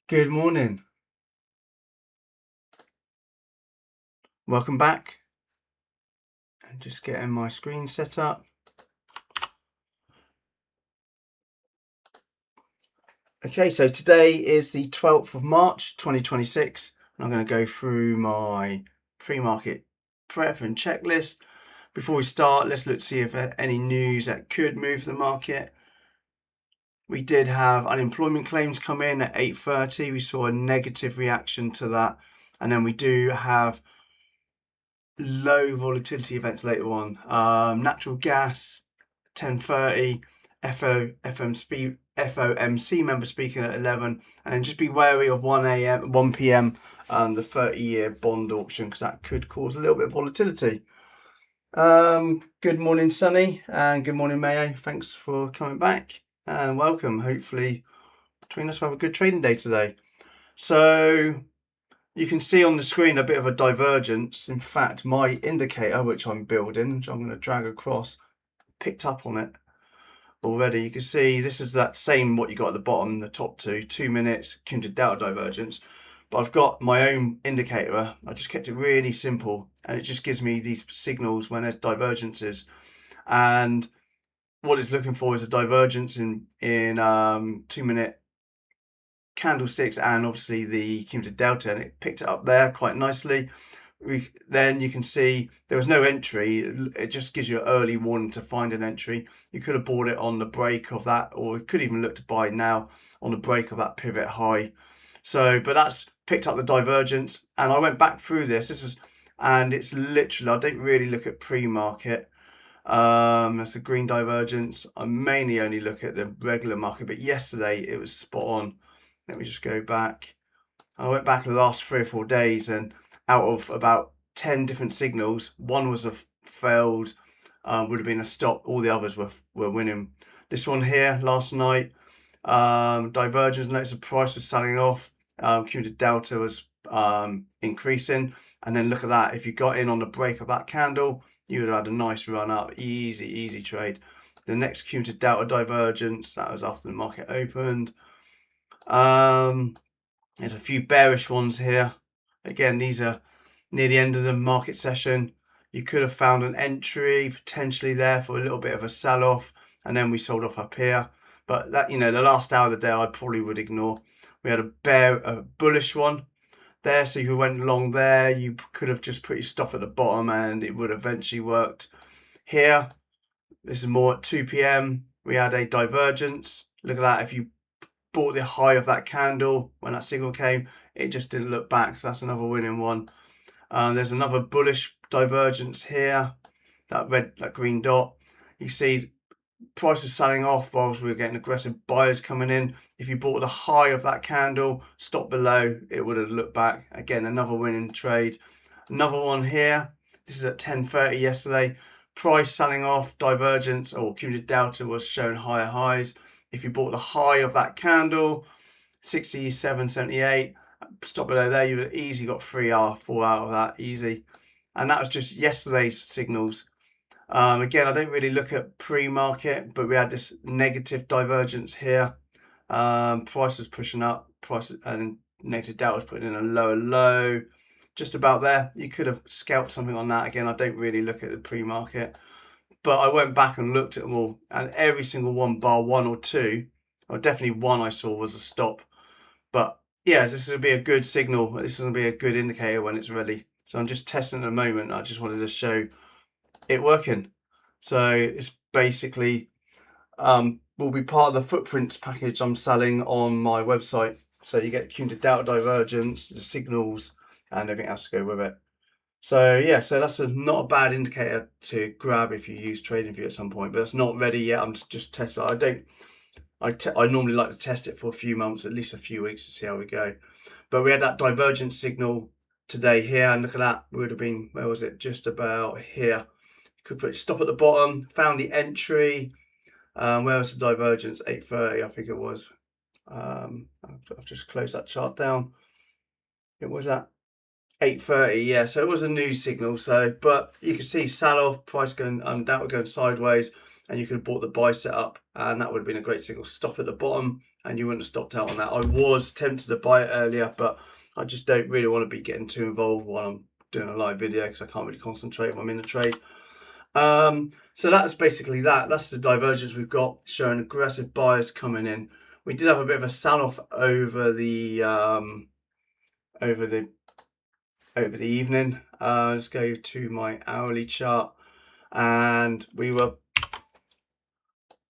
Good morning. Welcome back. And just getting my screen set up. Okay, so today is the 12th of March 2026, and I'm going to go through my pre-market prep and checklist. Before we start, let's look to see if any news that could move the market. We did have unemployment claims come in at 8:30. We saw a negative reaction to that. And then we do have low volatility events later on. Natural gas, 10:30, FOMC member speaking at 11, and then just be wary of 1 p.m. The 30-year bond auction, because that could cause a little bit of volatility. Good morning, Sunny, and good morning, Mayo. Thanks for coming back and welcome. Hopefully, between us, we'll have a good trading day today. So you can see on the screen a bit of a divergence. In fact, my indicator, which I'm building, which I'm going to drag across, picked up on it already. You can see this is that same what you got at the bottom, the top 2 minutes cumulative delta divergence. But I've got my own indicator. I just kept it really simple, and it just gives me these signals when there's divergences. And what it's looking for is a divergence in 2-minute candlesticks and obviously the cumulative delta, and it picked it up there quite nicely. Then you can see there was no entry. It just gives you an early warning to find an entry. You could have bought it on the break of that, or you could even look to buy now on the break of that pivot high. So, but that's picked up the divergence, and I went back through this. And it's literally, I don't really look at pre-market. That's a green divergence. I mainly only look at the regular market, but yesterday it was spot on. Let me just go back. I went back the last 3 or 4 days, and out of about 10 different signals, one was a failed, would have been a stop. All the others were winning. This one here last night, divergence, notice the price was selling off. Cumulative delta was increasing, and then look at that. If you got in on the break of that candle, you would have had a nice run up. Easy trade. The next cumulative delta divergence, that was after the market opened. There's a few bearish ones here. Again, these are near the end of the market session. You could have found an entry potentially there for a little bit of a sell-off, and then we sold off up here. But that, the last hour of the day, I probably would ignore. We had a bullish one there, so if you went long there, you could have just put your stop at the bottom, and it would eventually worked. Here, this is more at 2 p.m. We had a divergence. Look at that. If you bought the high of that candle when that signal came, it just didn't look back, so that's another winning one. There's another bullish divergence here, that green dot. You see price was selling off whilst we were getting aggressive buyers coming in. If you bought the high of that candle, stop below, it would have looked back. Again, another winning trade. Another one here, this is at 10:30 yesterday. Price selling off, divergence or cumulative delta was showing higher highs. If you bought the high of that candle, 67.78, stop below there, you would have easily got 3 or 4 out of that, easy. And that was just yesterday's signals. Again, I don't really look at pre-market, but we had this negative divergence here. Price was pushing up, and negative delta was putting in a lower low, just about there. You could have scalped something on that. Again, I don't really look at the pre-market. But I went back and looked at them all, and every single one, bar 1 or 2, or definitely one I saw was a stop. But yeah, this will be a good signal. This is going to be a good indicator when it's ready. So I'm just testing at the moment. I just wanted to show it working. So it's basically will be part of the footprints package I'm selling on my website. So you get cumulative delta divergence, the signals, and everything else to go with it. So yeah, so that's not a bad indicator to grab if you use TradingView at some point, but it's not ready yet. I'm just testing. I normally like to test it for a few months, at least a few weeks, to see how we go. But we had that divergence signal today here, and look at that. It would have been, where was it? Just about here. You could put stop at the bottom, found the entry. Where was the divergence? 8:30, I think it was. I've just closed that chart down. It was at 8:30, yeah, so it was a news signal. So, but you can see sell off, price going downward, going sideways, and you could have bought the buy setup, and that would have been a great signal. Stop at the bottom, and you wouldn't have stopped out on that. I was tempted to buy it earlier, but I just don't really want to be getting too involved while I'm doing a live video because I can't really concentrate when I'm in a trade. So that's basically that. That's the divergence we've got, showing aggressive buyers coming in. We did have a bit of a sell-off over the evening. Let's go to my hourly chart, and we were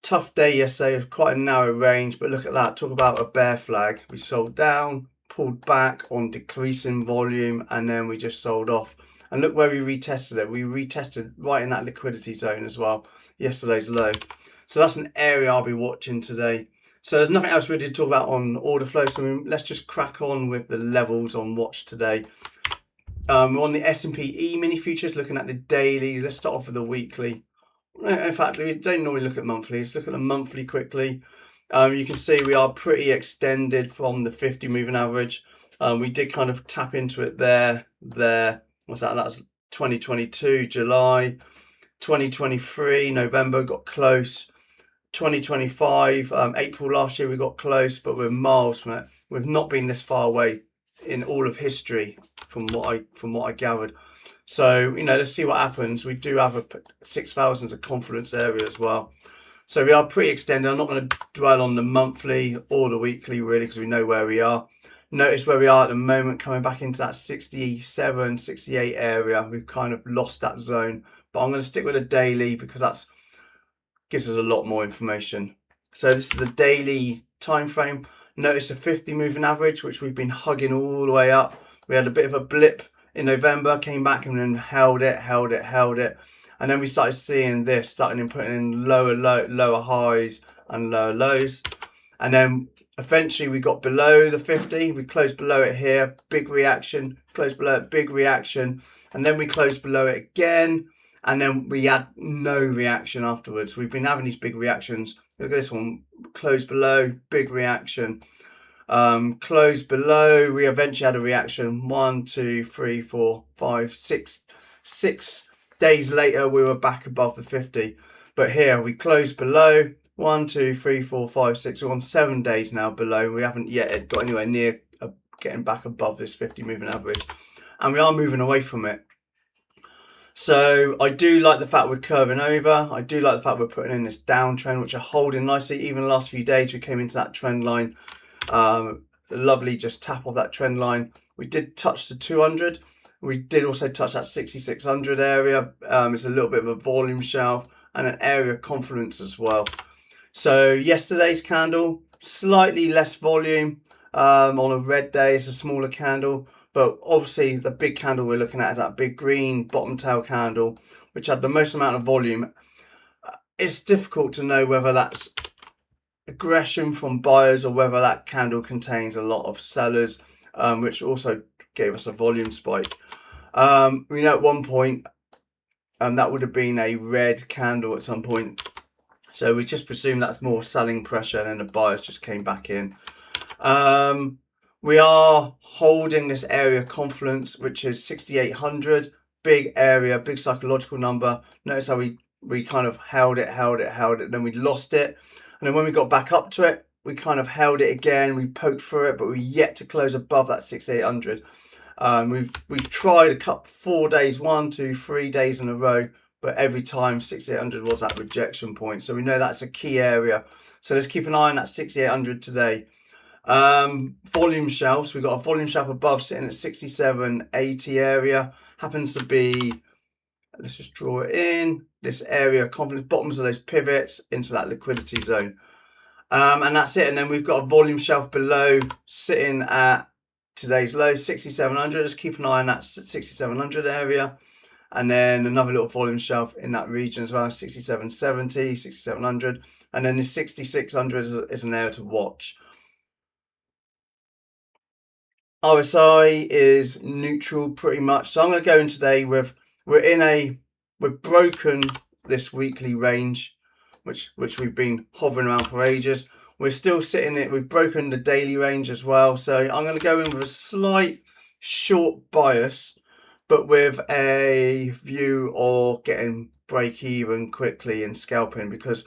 tough day yesterday, quite a narrow range, but look at that. Talk about a bear flag. We sold down, pulled back on decreasing volume, and then we just sold off. And look where we retested it. We retested right in that liquidity zone as well, yesterday's low. So that's an area I'll be watching today. So there's nothing else really to talk about on order flow, so let's just crack on with the levels on watch today. We're on the S&P E-mini futures, looking at the daily. Let's start off with the weekly. In fact, we don't normally look at monthly. Let's look at the monthly quickly. You can see we are pretty extended from the 50 moving average. We did kind of tap into it there. What's that? That was 2022, July. 2023, November, got close. 2025, April last year, we got close, but we're miles from it. We've not been this far away in all of history from what I gathered. So, let's see what happens. We do have a 6,000 of confidence area as well. So we are pretty extended. I'm not going to dwell on the monthly or the weekly really, because we know where we are. Notice where we are at the moment, coming back into that 67, 68 area. We've kind of lost that zone, but I'm going to stick with a daily because that's gives us a lot more information. So this is the daily time frame. Notice a 50 moving average, which we've been hugging all the way up. We had a bit of a blip in November, came back and then held it. And then we started seeing this, starting putting in lower highs and lower lows. And then eventually we got below the 50. We closed below it here, big reaction, closed below it, big reaction. And then we closed below it again. And then we had no reaction afterwards. We've been having these big reactions. Look at this one, closed below, big reaction. Closed below, we eventually had a reaction. 1, 2, 3, 4, 5, 6. 6 days later, we were back above the 50. But here we closed below. 1, 2, 3, 4, 5, 6. We're on 7 days now below. We haven't yet got anywhere near getting back above this 50 moving average. And we are moving away from it. So I do like the fact we're curving over. I do like the fact we're putting in this downtrend, which are holding nicely. Even the last few days, we came into that trend line. Lovely, just tap off that trend line. We did touch the 200. We did also touch that 6600 area. It's a little bit of a volume shelf and an area of confluence as well. So yesterday's candle, slightly less volume. On a red day, it's a smaller candle. But obviously the big candle we're looking at is that big green bottom tail candle, which had the most amount of volume. It's difficult to know whether that's aggression from buyers or whether that candle contains a lot of sellers, which also gave us a volume spike. We know at one point that would have been a red candle at some point. So we just presume that's more selling pressure, and then the buyers just came back in. We are holding this area of confluence, which is 6,800, big area, big psychological number. Notice how we kind of held it, then we lost it. And then when we got back up to it, we kind of held it again. We poked through it, but we're yet to close above that 6,800. We've tried a couple 4 days, 1, 2, 3 days in a row, but every time 6,800 was that rejection point. So we know that's a key area. So let's keep an eye on that 6,800 today. Volume shelves, we've got a volume shelf above sitting at 6780 area. Happens to be, let's just draw it in, this area, confidence, bottoms of those pivots into that liquidity zone. And that's it. And then we've got a volume shelf below sitting at today's low, 6,700. Let's keep an eye on that 6,700 area. And then another little volume shelf in that region as well, 6,770, 6,700. And then the 6,600 is an area to watch. RSI is neutral pretty much. So I'm going to go in today with, we've broken this weekly range, which we've been hovering around for ages. We're still sitting it. We've broken the daily range as well. So I'm going to go in with a slight short bias, but with a view of getting break even quickly and scalping, because,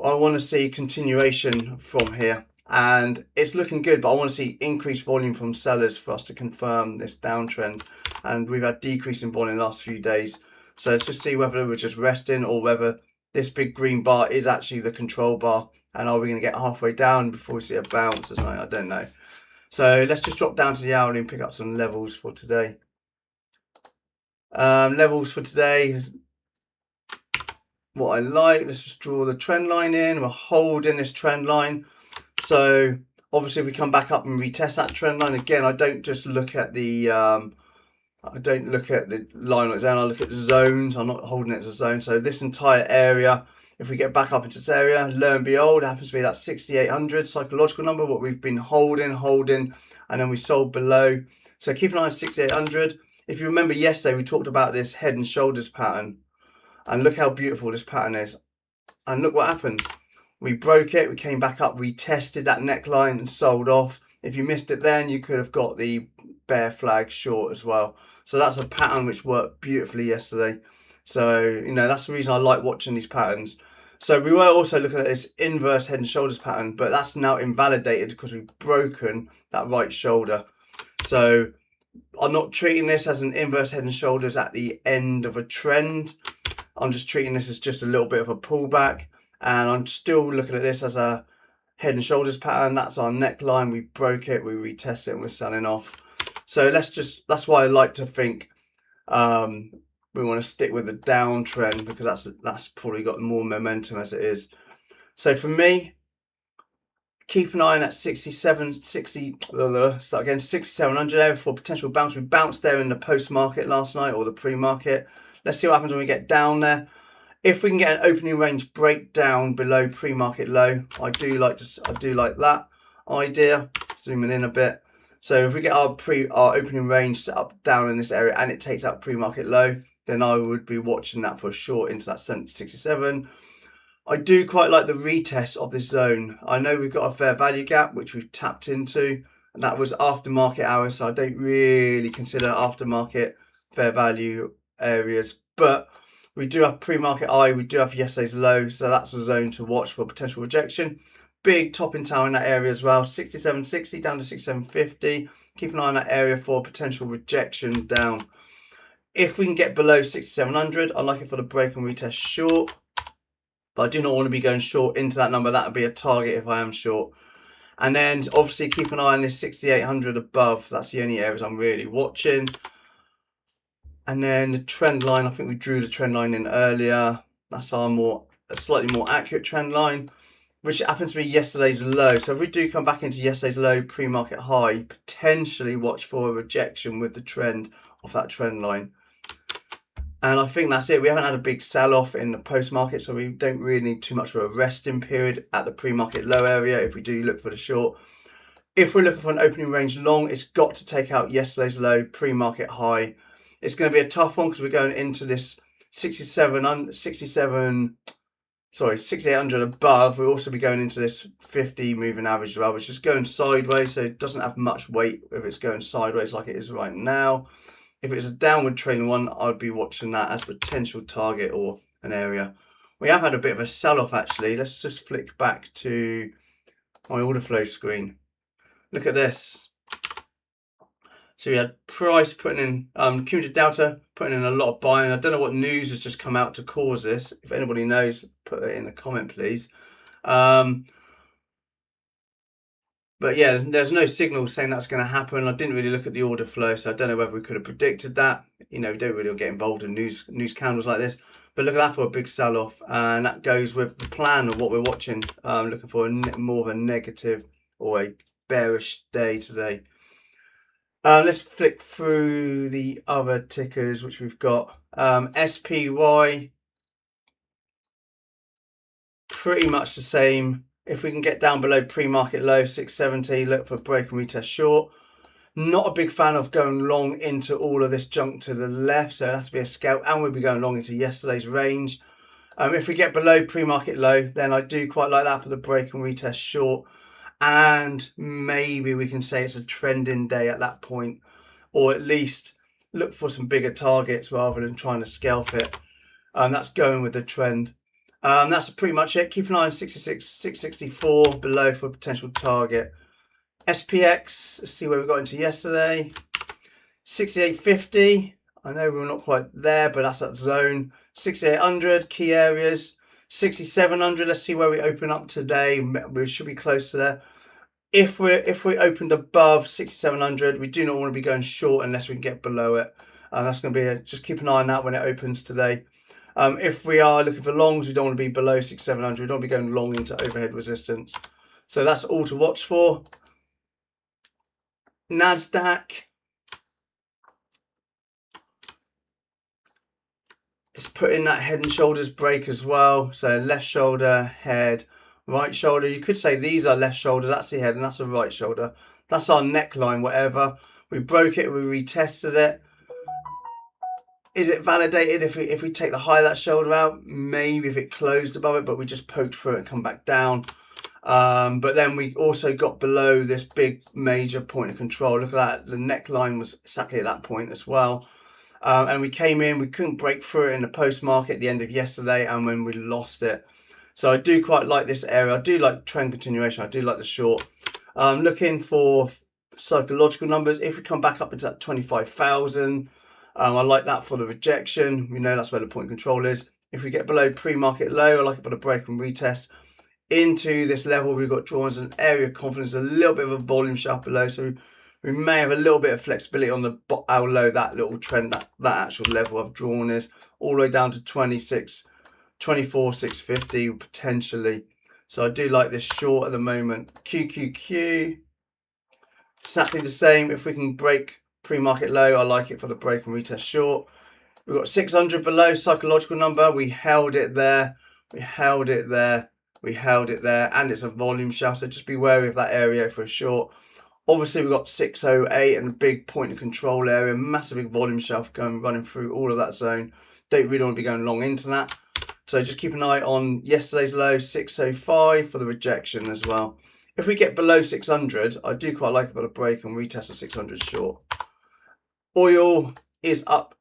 I want to see continuation from here, and it's looking good, but I want to see increased volume from sellers for us to confirm this downtrend. And we've had decrease in volume in the last few days, so let's just see whether we're just resting or whether this big green bar is actually the control bar, and are we going to get halfway down before we see a bounce or something? I don't know. So let's just drop down to the hourly and pick up some levels for today. Levels for today, what I like, let's just draw the trend line in. We're holding this trend line, so obviously if we come back up and retest that trend line again, I don't just look at the line on its own, I look at the zones. I'm not holding it as a zone. So this entire area, if we get back up into this area, lo and behold, it happens to be that 6,800 psychological number, what we've been holding, and then we sold below. So keep an eye on 6,800. If you remember yesterday, we talked about this head and shoulders pattern, and look how beautiful this pattern is. And look what happened. We broke it, we came back up, retested that neckline and sold off. If you missed it then, you could have got the bear flag short as well. So that's a pattern which worked beautifully yesterday. So, you know, that's the reason I like watching these patterns. So we were also looking at this inverse head and shoulders pattern, but that's now invalidated because we've broken that right shoulder. So I'm not treating this as an inverse head and shoulders at the end of a trend. I'm just treating this as just a little bit of a pullback, and I'm still looking at this as a head and shoulders pattern. That's our neckline. We broke it, we retest it, and we're selling off. So that's why I like to think we want to stick with the downtrend, because that's probably got more momentum as it is. So for me, keep an eye on that 6,700 area for potential bounce. We bounced there in the post-market last night, or the pre-market. Let's see what happens when we get down there. If we can get an opening range breakdown below pre-market low, I do like that idea. Zooming in a bit. So if we get our opening range set up down in this area and it takes out pre-market low, then I would be watching that for a short into that 67. I do quite like the retest of this zone. I know we've got a fair value gap which we've tapped into, and that was after market hours, so I don't really consider aftermarket fair value areas, but we do have pre-market high, we do have yesterday's low, so that's a zone to watch for potential rejection. Big top in town in that area as well, 67.60 down to 67.50. Keep an eye on that area for potential rejection down. If we can get below 6,700, I like it for the break and retest short, but I do not want to be going short into that number. That would be a target if I am short. And then obviously keep an eye on this 6,800 above. That's the only areas I'm really watching. And then the trend line, I think we drew the trend line in earlier. That's our a slightly more accurate trend line, which happens to be yesterday's low. So if we do come back into yesterday's low, pre-market high, potentially watch for a rejection with the trend of that trend line. And I think that's it. We haven't had a big sell-off in the post-market, so we don't really need too much of a resting period at the pre-market low area if we do look for the short. If we're looking for an opening range long, it's got to take out yesterday's low, pre-market high. It's going to be a tough one because we're going into this 6,800 above. We'll also be going into this 50 moving average as well, which is going sideways, so it doesn't have much weight if it's going sideways like it is right now. If it's a downward trailing one, I'd be watching that as a potential target or an area. We have had a bit of a sell-off actually. Let's just flick back to my order flow screen. Look at this. So we had price putting in, Cumulative Delta putting in a lot of buying. I don't know what news has just come out to cause this. If anybody knows, put it in the comment, please. But yeah, there's no signal saying that's going to happen. I didn't really look at the order flow, so I don't know whether we could have predicted that. You know, we don't really get involved in news candles like this. But look at that for a big sell-off, and that goes with the plan of what we're watching. Looking for more of a negative or a bearish day today. Let's flick through the other tickers which we've got. SPY, pretty much the same. If we can get down below pre-market low 670, look for break and retest short. Not a big fan of going long into all of this junk to the left, so it has to be a scalp, and we'll be going long into yesterday's range. If we get below pre-market low, then I do quite like that for the break and retest short, and maybe we can say it's a trending day at that point, or at least look for some bigger targets rather than trying to scalp it. That's going with the trend. That's pretty much it. Keep an eye on 66, 664 below for a potential target. SPX, let's see where we got into yesterday. 68.50. I know we're not quite there, but that's that zone. 6800 key areas. 6700. Let's see where we open up today. We should be close to there. If we opened above 6700, we do not want to be going short unless we can get below it. That's going to be just keep an eye on that when it opens today. If we are looking for longs, we don't want to be below 6700. We don't want to be going long into overhead resistance. So that's all to watch for. Nasdaq. It's put in that head and shoulders break as well. So left shoulder, head, right shoulder. You could say these are left shoulder, that's the head, and that's the right shoulder. That's our neckline, whatever. We broke it, we retested it. Is it validated if we take the high of that shoulder out? Maybe if it closed above it, but we just poked through it and come back down. But then we also got below this big major point of control. Look at that, the neckline was exactly at that point as well. And we came in, we couldn't break through it in the post market at the end of yesterday, and when we lost it. So I do quite like this area. I do like trend continuation. I do like the short. Looking for psychological numbers. If we come back up into that 25,000, I like that for the rejection. We know that's where the point of control is. If we get below pre-market low, I like it for the break and retest. Into this level, we've got drawn as an area of confidence, a little bit of a volume sharp below. So we may have a little bit of flexibility on the how low that little trend, that actual level I've drawn is, all the way down to 24,650 potentially. So I do like this short at the moment. QQQ, exactly the same. If we can break pre-market low, I like it for the break and retest short. We've got 600 below, psychological number. We held it there. We held it there. We held it there. And it's a volume shelf, so just be wary of that area for a short. Obviously, we've got 608 and a big point of control area, massive big volume shelf running through all of that zone. Don't really want to be going long into that. So just keep an eye on yesterday's low, 605 for the rejection as well. If we get below 600, I do quite like it for the break and retest the 600 short. Oil is up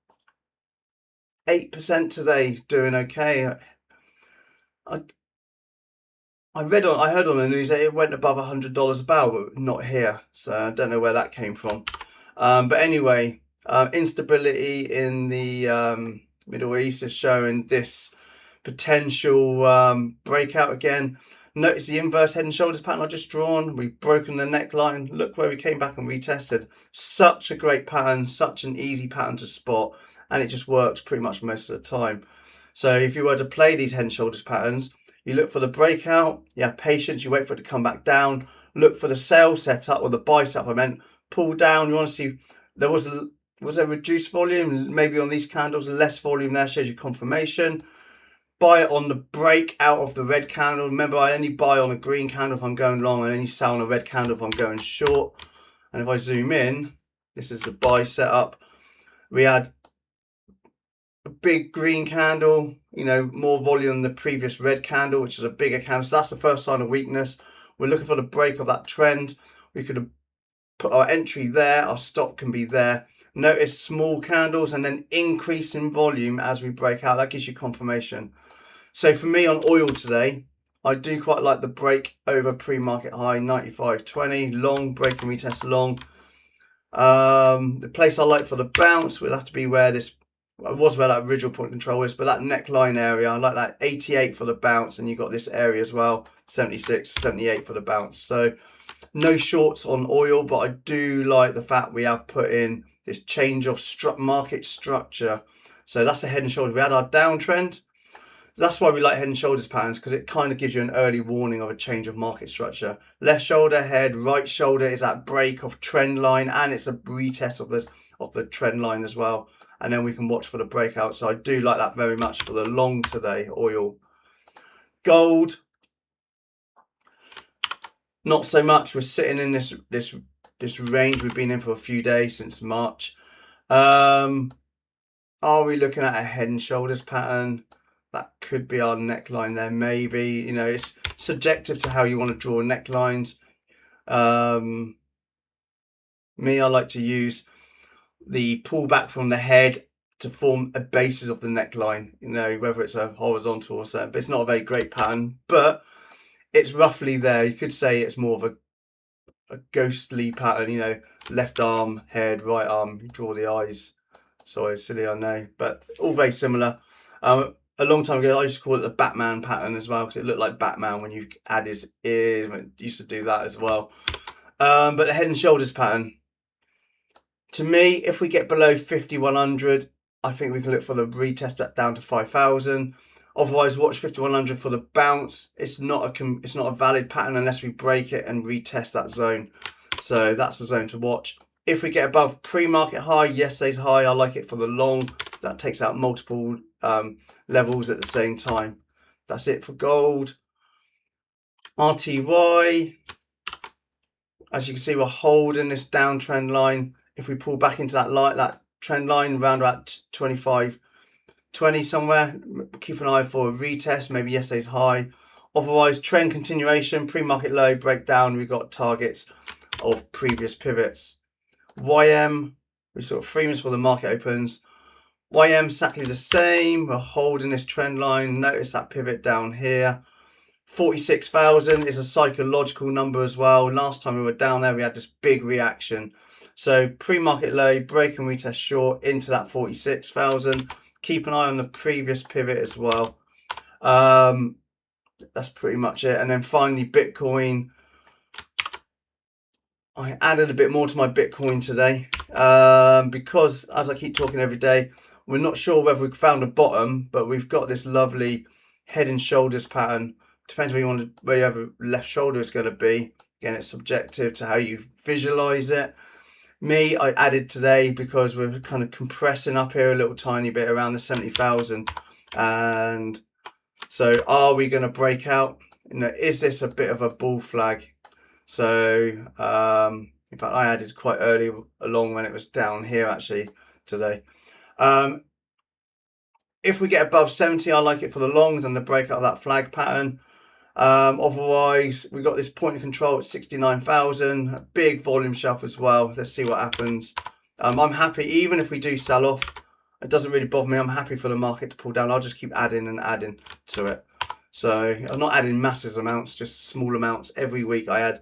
8% today, doing okay. I heard on the news that it went above $100 a barrel, but not here. So I don't know where that came from. But anyway, instability in the Middle East is showing this potential breakout again. Notice the inverse head and shoulders pattern I just drawn. We've broken the neckline. Look where we came back and retested. Such a great pattern, such an easy pattern to spot, and it just works pretty much most of the time. So if you were to play these head and shoulders patterns, you look for the breakout, you have patience, you wait for it to come back down, look for the sell setup, or the buy setup I meant, pull down. You want to see there was a reduced volume, maybe on these candles, less volume there shows you confirmation. Buy it on the break out of the red candle. Remember, I only buy on a green candle if I'm going long, and only sell on a red candle if I'm going short. And if I zoom in, this is the buy setup. We had a big green candle, you know, more volume than the previous red candle, which is a bigger candle. So that's the first sign of weakness. We're looking for the break of that trend. We could have put our entry there, our stop can be there. Notice small candles and then increase in volume as we break out. That gives you confirmation. So for me on oil today, I do quite like the break over pre-market high 95.20, long break and retest long. The place I like for the bounce will have to be where this was, where that original point of control is, but that neckline area, I like that 88 for the bounce, and you got this area as well, 76, 78 for the bounce. So no shorts on oil, but I do like the fact we have put in this change of market structure. So that's the head and shoulders. We had our downtrend. That's why we like head and shoulders patterns, because it kind of gives you an early warning of a change of market structure. Left shoulder, head, right shoulder is that break of trend line, and it's a retest of the trend line as well. And then we can watch for the breakout. So I do like that very much for the long today, oil. Gold, not so much. We're sitting in this range we've been in for a few days since March. Are we looking at a head and shoulders pattern? That could be our neckline there, maybe. You know, it's subjective to how you want to draw necklines. Me, I like to use the pullback from the head to form a basis of the neckline, you know, whether it's a horizontal or so. But it's not a very great pattern, but it's roughly there. You could say it's more of a ghostly pattern, you know, left arm, head, right arm, you draw the eyes. Sorry, silly, I know, but all very similar. A long time ago, I used to call it the Batman pattern as well, because it looked like Batman when you add his ears. I used to do that as well. But the head and shoulders pattern, to me, if we get below 5,100, I think we can look for the retest that down to 5,000. Otherwise, watch 5,100 for the bounce. It's not a valid pattern unless we break it and retest that zone. So that's the zone to watch. If we get above pre-market high, yesterday's high, I like it for the long. That takes out multiple levels at the same time. That's it for gold. RTY, as you can see, we're holding this downtrend line. If we pull back into that trend line around about 25.20 somewhere, keep an eye for a retest, maybe yesterday's high. Otherwise, trend continuation, pre-market low, breakdown, we've got targets of previous pivots. YM, we sort of 3 minutes before the market opens. YM exactly the same. We're holding this trend line. Notice that pivot down here. 46,000 is a psychological number as well. Last time we were down there, we had this big reaction. So pre-market low, break and retest short into that 46,000. Keep an eye on the previous pivot as well. That's pretty much it. And then finally, Bitcoin. I added a bit more to my Bitcoin today because, as I keep talking every day, we're not sure whether we've found a bottom, but we've got this lovely head and shoulders pattern. Depends where you have a left shoulder is going to be. Again, it's subjective to how you visualize it. Me, I added today because we're kind of compressing up here a little tiny bit around the 70,000. And so are we going to break out? You know, is this a bit of a bull flag? So, in fact, I added quite early along when it was down here actually today. If we get above 70, I like it for the longs and the breakout of that flag pattern. Otherwise, we've got this point of control at 69,000, a big volume shelf as well. Let's see what happens. I'm happy, even if we do sell off, it doesn't really bother me. I'm happy for the market to pull down. I'll just keep adding and adding to it. So I'm not adding massive amounts, just small amounts. Every week I add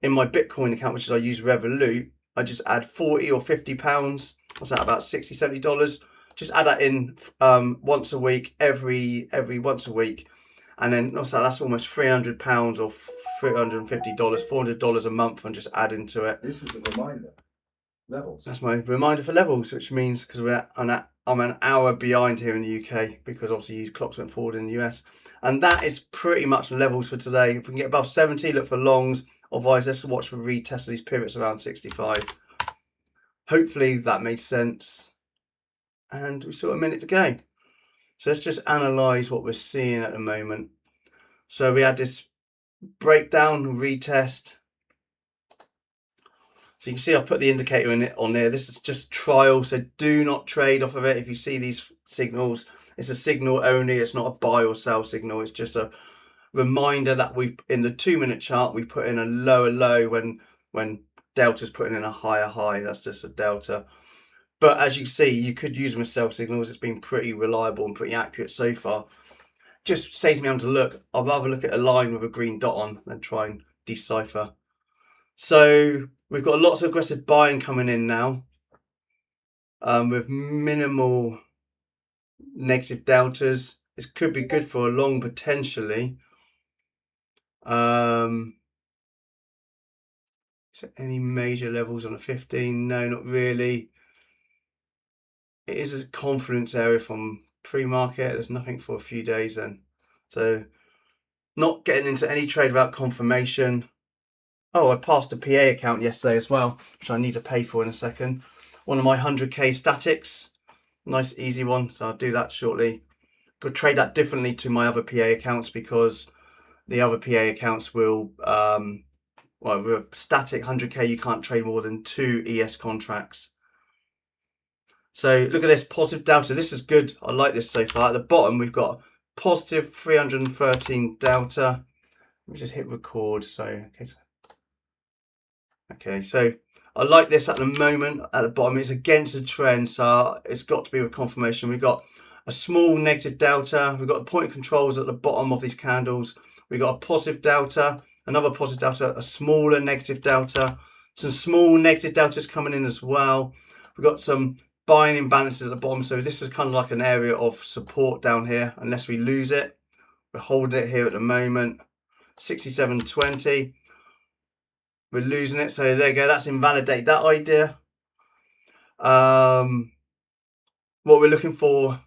in my Bitcoin account, which is I use Revolut, I just add 40 or 50 pounds. What's that, about $60, $70? Just add that in once a week, every once a week. And then that's almost £300 or $350, $400 a month, and just add into it. This is a reminder. Levels. That's my reminder for levels, which means because I'm an hour behind here in the UK because obviously clocks went forward in the US. And that is pretty much the levels for today. If we can get above 70, look for longs. Otherwise, let's watch for retest of these pivots around 65. Hopefully that made sense. And we've still got a minute to go. So let's just analyze what we're seeing at the moment. So we had this breakdown, retest. So you can see I put the indicator in it on there. This is just trial, so do not trade off of it. If you see these signals, it's a signal only. It's not a buy or sell signal. It's just a reminder that we, in the 2-minute chart, we put in a lower low when delta's putting in a higher high. That's just a delta. But as you see, you could use them as sell signals. It's been pretty reliable and pretty accurate so far. Just saves me on to look. I'd rather look at a line with a green dot on than try and decipher. So we've got lots of aggressive buying coming in now with minimal negative deltas. This could be good for a long potentially. Is there any major levels on a 15? No, not really. It is a confidence area from pre-market. There's nothing for a few days then. So not getting into any trade without confirmation. Oh, I passed a PA account yesterday as well, which I need to pay for in a second. One of my 100k statics. Nice, easy one. So I'll do that shortly. Could trade that differently to my other PA accounts because the other PA accounts will, well, with a static 100k, you can't trade more than 2 ES contracts. So look at this, positive delta. This is good. I like this so far. At the bottom, we've got positive 313 delta. Let me just hit record. So, okay, so I like this at the moment at the bottom. It's against the trend, so it's got to be with confirmation. We've got a small negative delta. We've got the point of controls at the bottom of these candles. We've got a positive delta, another positive delta, a smaller negative delta, some small negative deltas coming in as well. We've got some buying imbalances at the bottom, so this is kind of like an area of support down here unless we lose it. We're holding it here at the moment, 67.20. We're losing it, so there you go. That's invalidate that idea. What we're looking for,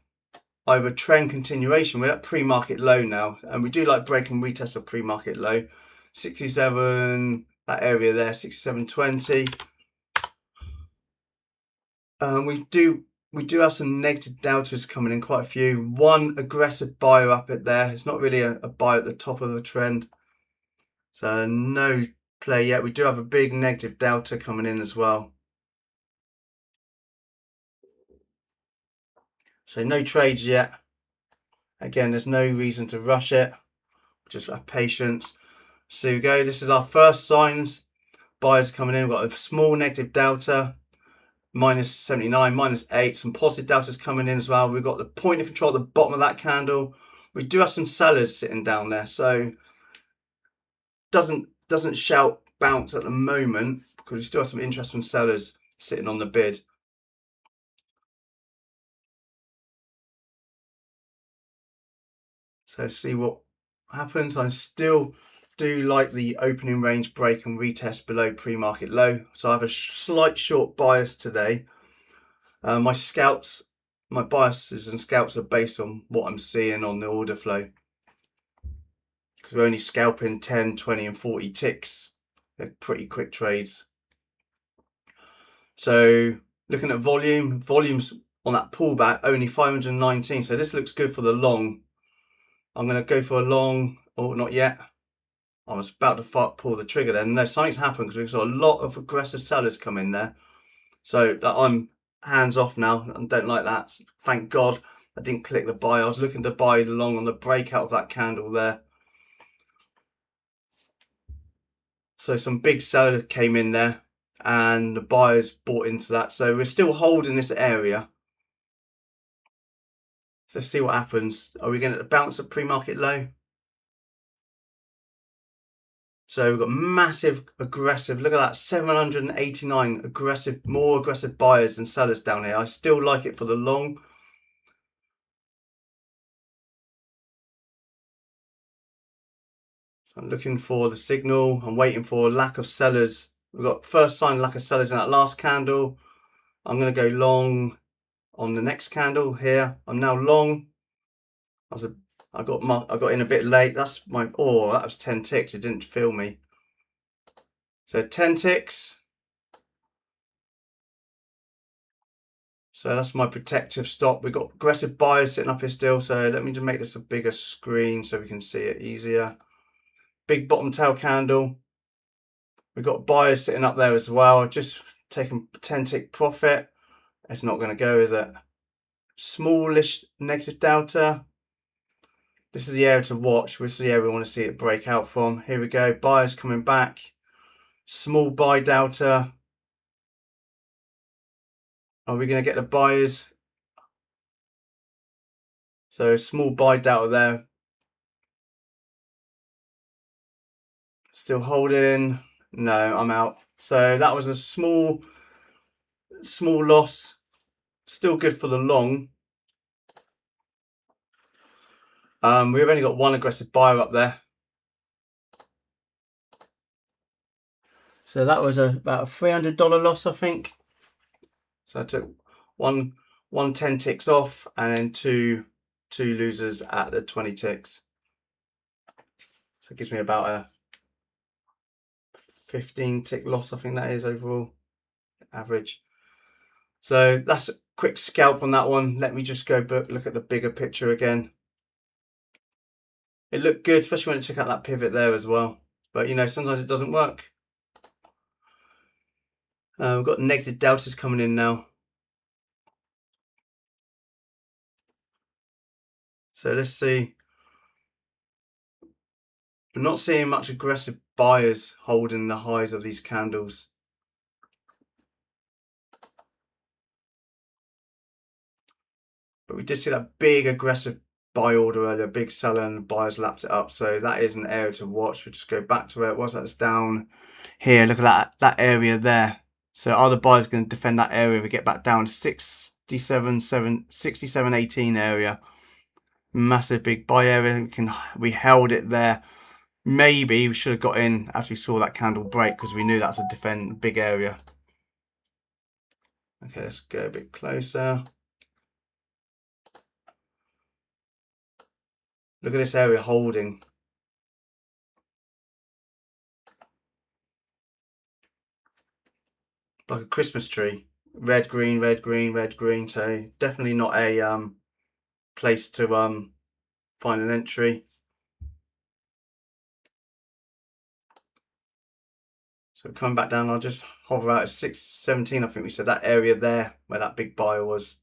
either trend continuation. We're at pre-market low now, and we do like break and retest a pre-market low. 67, that area there, 67.20. We do have some negative deltas coming in, quite a few. One aggressive buyer up at there. It's not really a buy at the top of the trend, so no play yet. We do have a big negative delta coming in as well, so no trades yet. Again, there's no reason to rush it, just have patience. So we go, this is our first signs. Buyers coming in. We've got a small negative delta, minus 79, minus 8. Some positive deltas coming in as well. We've got the point of control at the bottom of that candle. We do have some sellers sitting down there, so doesn't shout bounce at the moment because we still have some interest from sellers sitting on the bid. So see what happens. I still do like the opening range break and retest below pre-market low, so I have a slight short bias today. My biases and scalps are based on what I'm seeing on the order flow, because we're only scalping 10, 20 and 40 ticks. They're pretty quick trades. So looking at volumes on that pullback, only 519. So this looks good for the long. I'm going to go for a long. Oh, not yet. I was about to pull the trigger then. No, something's happened because we've got a lot of aggressive sellers come in there. So I'm hands off now and don't like that. Thank God I didn't click the buy. I was looking to buy the long on the breakout of that candle there. So some big seller came in there and the buyers bought into that. So we're still holding this area. So let's see what happens. Are we going to bounce at pre-market low? So we've got massive aggressive, look at that, 789 aggressive, more aggressive buyers than sellers down here. I still like it for the long. So I'm looking for the signal. I'm waiting for lack of sellers. We've got first sign lack of sellers in that last candle. I'm going to go long on the next candle here. I'm now long. I got in a bit late. That's my, oh, that was 10 ticks. It didn't feel me. So 10 ticks. So that's my protective stop. We've got aggressive buyers sitting up here still. So let me just make this a bigger screen so we can see it easier. Big bottom tail candle. We've got buyers sitting up there as well. Just taking 10 tick profit. It's not going to go, is it? Smallish negative delta. This is the area to watch. This is the area we want to see it break out from. Here we go. Buyers coming back. Small buy delta. Are we going to get the buyers? So small buy delta there. Still holding. No, I'm out. So that was a small loss. Still good for the long. We've only got one aggressive buyer up there. So that was about a $300 loss, I think. So I took one 10 ticks off and then two losers at the 20 ticks. So it gives me about a 15 tick loss, I think that is overall average. So that's a quick scalp on that one. Let me just go look at the bigger picture again. It looked good, especially when it took out that pivot there as well. But you know, sometimes it doesn't work. We've got negative deltas coming in now. So let's see. We're not seeing much aggressive buyers holding the highs of these candles. But we did see that big aggressive buy order earlier, big seller, and the buyers lapped it up. So that is an area to watch. We'll just go back to where it was. That's down here. Look at that area there. So are the buyers going to defend that area if we get back down to 67.18 area? Massive big buy area. We held it there. Maybe we should have got in as we saw that candle break, because we knew that's a big area. Okay, let's go a bit closer. Look at this area holding. Like a Christmas tree. Red, green, red, green, red, green. So definitely not a place to find an entry. So coming back down, I'll just hover out at 617. I think we said that area there where that big buyer was.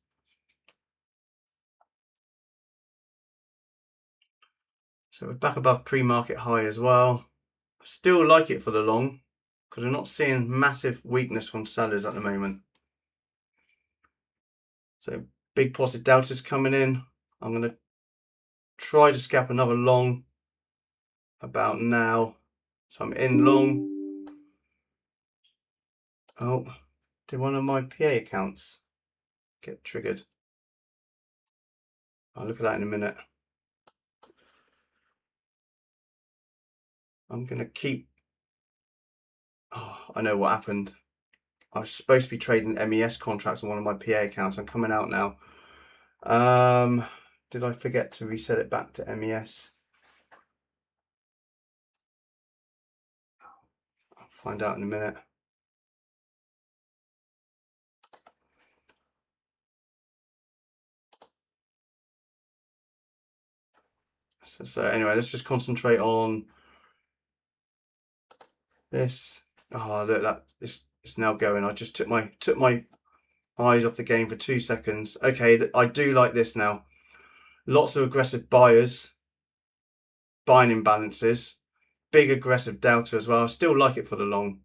So we're back above pre-market high as well. Still like it for the long, because we're not seeing massive weakness from sellers at the moment. So big positive deltas coming in. I'm going to try to scalp another long about now. So I'm in long. Oh, did one of my PA accounts get triggered? I'll look at that in a minute. I'm going to keep... Oh, I know what happened. I was supposed to be trading MES contracts on one of my PA accounts. I'm coming out now. Did I forget to reset it back to MES? I'll find out in a minute. So anyway, let's just concentrate on this. Oh, look, it's now going. I just took my eyes off the game for 2 seconds. Okay, I do like this now. Lots of aggressive buyers, buying imbalances, big aggressive delta as well. I still like it for the long.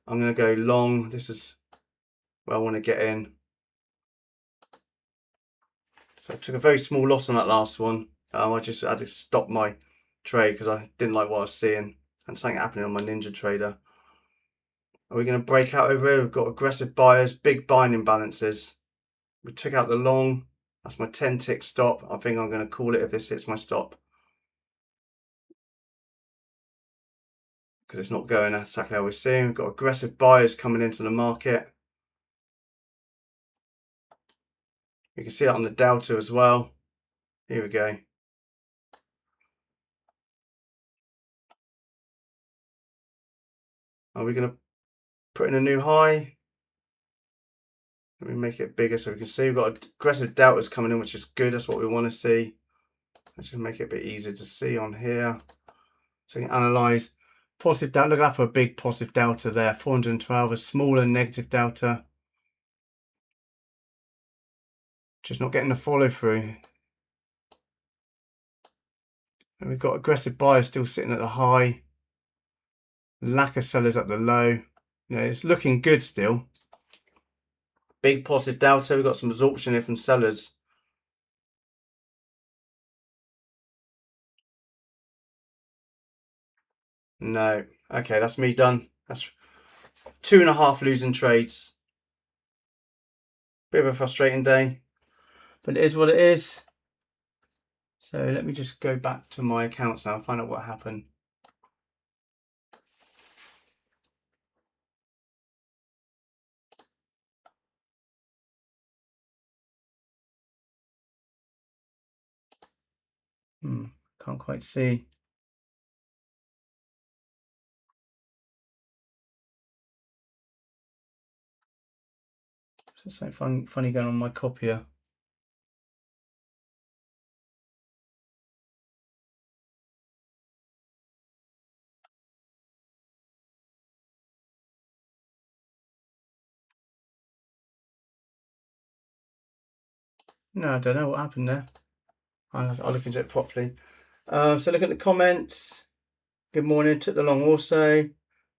I'm going to go long. This is where I want to get in. So I took a very small loss on that last one. I just had to stop my trade because I didn't like what I was seeing, and something happening on my Ninja Trader. Are we going to break out over here? We've got aggressive buyers, big buying imbalances. We took out the long. That's my 10 tick stop. I think I'm going to call it if this hits my stop, because it's not going exactly how we're seeing. We've got aggressive buyers coming into the market. You can see that on the delta as well. Here we go. Are we going to put in a new high? Let me make it bigger so we can see. We've got aggressive deltas coming in, which is good. That's what we want to see. Let's just make it a bit easier to see on here. So you can analyze positive delta. Look out for a big positive delta there. 412, a smaller negative delta. Just not getting the follow through. And we've got aggressive buyers still sitting at the high. Lack of sellers at the low. You know, it's looking good still. Big positive delta. We've got some absorption here from sellers. No. Okay, that's me done. That's 2.5 losing trades. Bit of a frustrating day, but it is what it is. So let me just go back to my accounts now and find out what happened. Can't quite see. There's something funny going on my copier. No, I don't know what happened there. I'll look into it properly. So look at the comments. Good morning. Took the long also.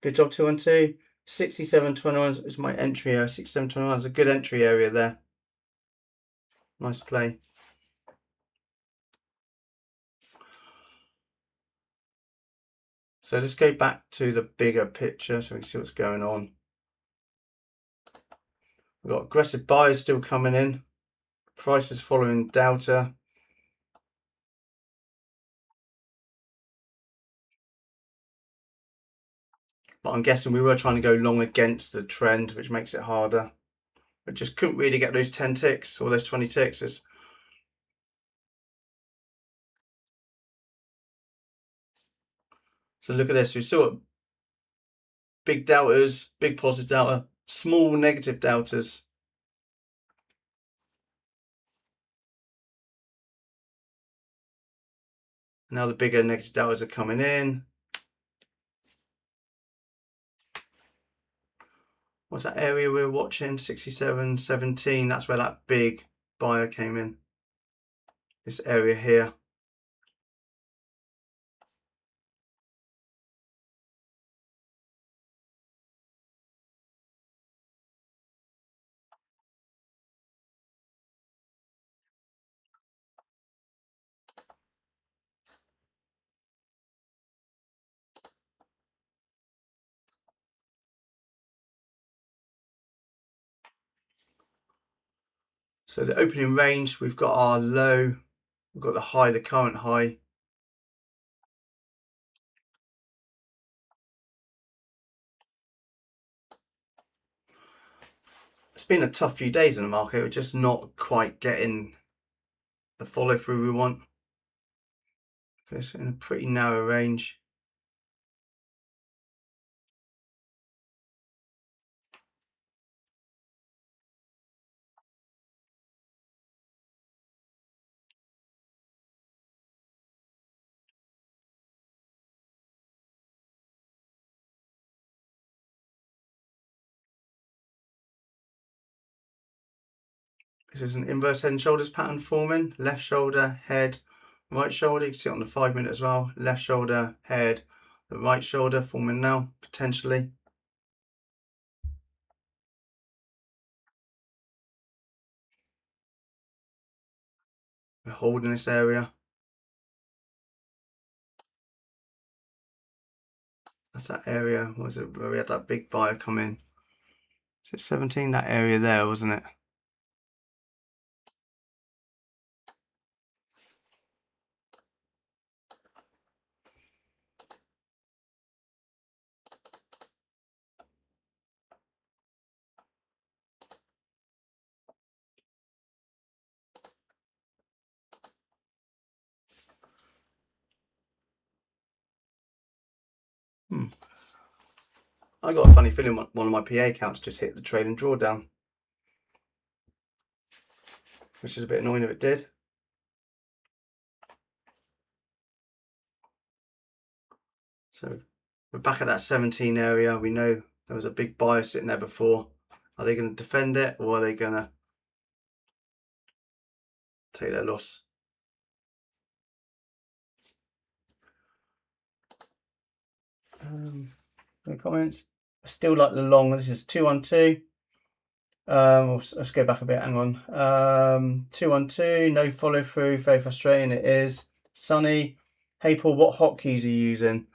Good job 212. 67.21 is my entry area. 67.21 is a good entry area there. Nice play. So let's go back to the bigger picture so we can see what's going on. We've got aggressive buyers still coming in. Prices following Delta. But I'm guessing we were trying to go long against the trend, which makes it harder. But just couldn't really get those 10 ticks or those 20 ticks. So look at this. We saw big deltas, big positive delta, small negative deltas. Now the bigger negative deltas are coming in. What's that area we're watching? 67.17. That's where that big buyer came in. This area here. So the opening range, we've got our low, we've got the high, the current high. It's been a tough few days in the market. We're just not quite getting the follow through we want. It's in a pretty narrow range. This is an inverse head and shoulders pattern forming. Left shoulder, head, right shoulder. You can see it on the 5 minute as well. Left shoulder, head, the right shoulder forming now, potentially. We're holding this area. That's that area, what was it, where we had that big buyer come in. Is it 17? That area there, wasn't it? I got a funny feeling one of my PA accounts just hit the trailing drawdown, which is a bit annoying if it did. So we're back at that 17 area. We know there was a big buyer sitting there before. Are they going to defend it, or are they going to take their loss? Any comments? I still like the long. This is 212. Let's go back a bit. Hang on. 212. No follow through. Very frustrating. It is. Sunny. Hey Paul, what hotkeys are you using?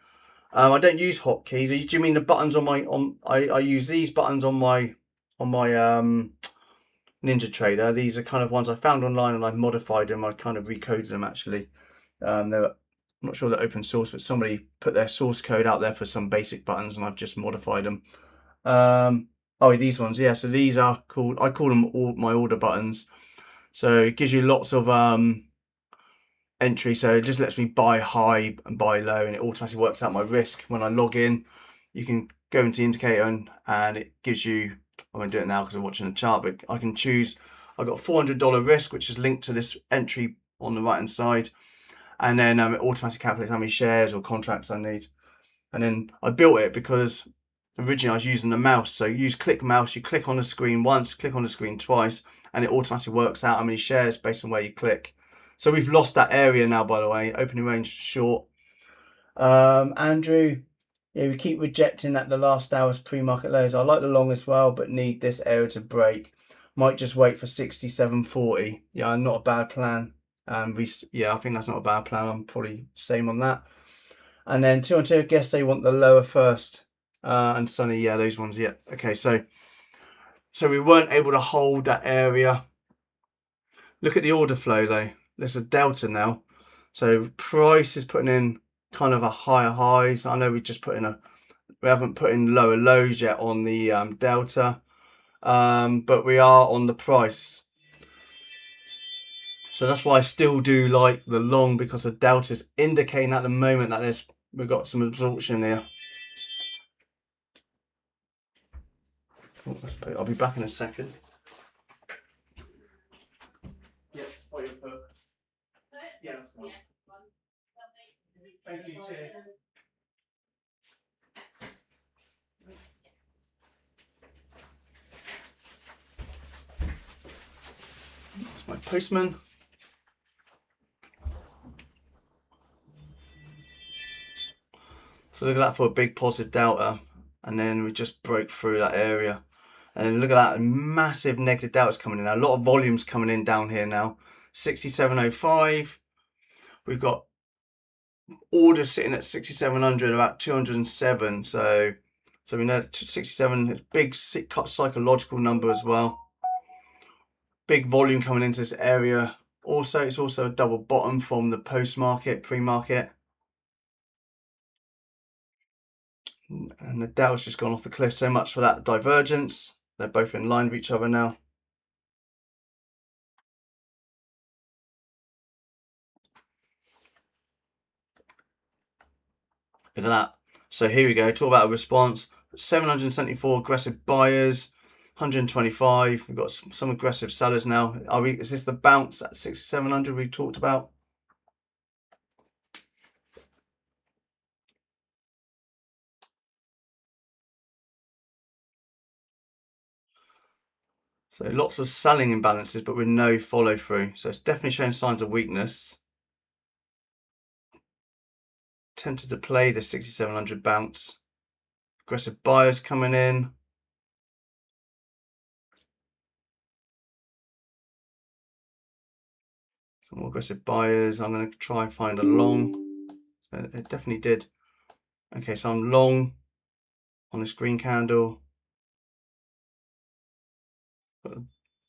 I don't use hotkeys. Do you mean the buttons on my I use these buttons on my NinjaTrader. These are kind of ones I found online and I've modified them. I kind of recoded them actually. I'm not sure they're open source, but somebody put their source code out there for some basic buttons and I've just modified them. Oh, these ones, yeah. So these are called, I call them all my order buttons. So it gives you lots of entry. So it just lets me buy high and buy low, and it automatically works out my risk. When I log in, you can go into the indicator and it gives you, I won't do it now because I'm watching the chart, but I can choose, I've got $400 risk, which is linked to this entry on the right hand side. And then it automatically calculates how many shares or contracts I need. And then I built it because originally I was using the mouse. So you use click mouse, you click on the screen once, click on the screen twice, and it automatically works out how many shares based on where you click. So we've lost that area now, by the way. Opening range short. Andrew, yeah, we keep rejecting that the last hour's pre-market lows. I like the long as well, but need this area to break. Might just wait for 67.40. Yeah, not a bad plan. Yeah, I think that's not a bad plan. I'm probably same on that. And then 2-on-2, I guess they want the lower first. And Sunny, yeah, those ones, yeah. Okay, so we weren't able to hold that area. Look at the order flow though. There's a delta now. So price is putting in kind of a higher highs. I know we haven't put in lower lows yet on the delta, but we are on the price. So that's why I still do like the long, because the delta is indicating at the moment that we've got some absorption here. Oh, I'll be back in a second. Yeah, yeah, that's fine. Thank you, cheers. That's my postman. So look at that for a big positive delta, and then we just broke through that area. And then look at that, massive negative deltas coming in now. A lot of volumes coming in down here now. 67.05. We've got orders sitting at 6,700, about 207. So we know 67, big psychological number as well. Big volume coming into this area. Also, it's also a double bottom from the post-market, pre-market. And the Dow's just gone off the cliff. So much for that divergence. They're both in line with each other now. Look at that. So here we go. Talk about a response. 774 aggressive buyers. 125. We've got some aggressive sellers now. Is this the bounce at 6,700 we talked about? So lots of selling imbalances, but with no follow through. So it's definitely showing signs of weakness. Tempted to play the 6,700 bounce. Aggressive buyers coming in. Some more aggressive buyers. I'm going to try and find a long. It definitely did. Okay, so I'm long on this green candle.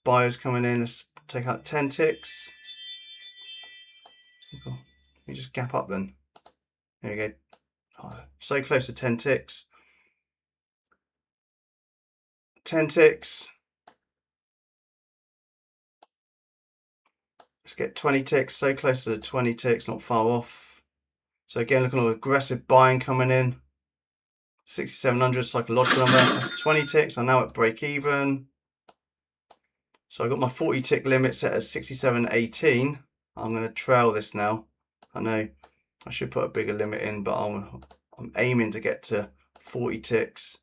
Buyers coming in. Let's take out 10 ticks. Let me just gap up then. There we go. Oh, so close to 10 ticks. 10 ticks. Let's get 20 ticks. So close to the 20 ticks, not far off. So again, looking at aggressive buying coming in. 6,700 psychological number. That's 20 ticks. I'm now at break even. So I got my 40 tick limit set at 67.18. I'm going to trail this now. I know I should put a bigger limit in, but I'm aiming to get to 40 ticks.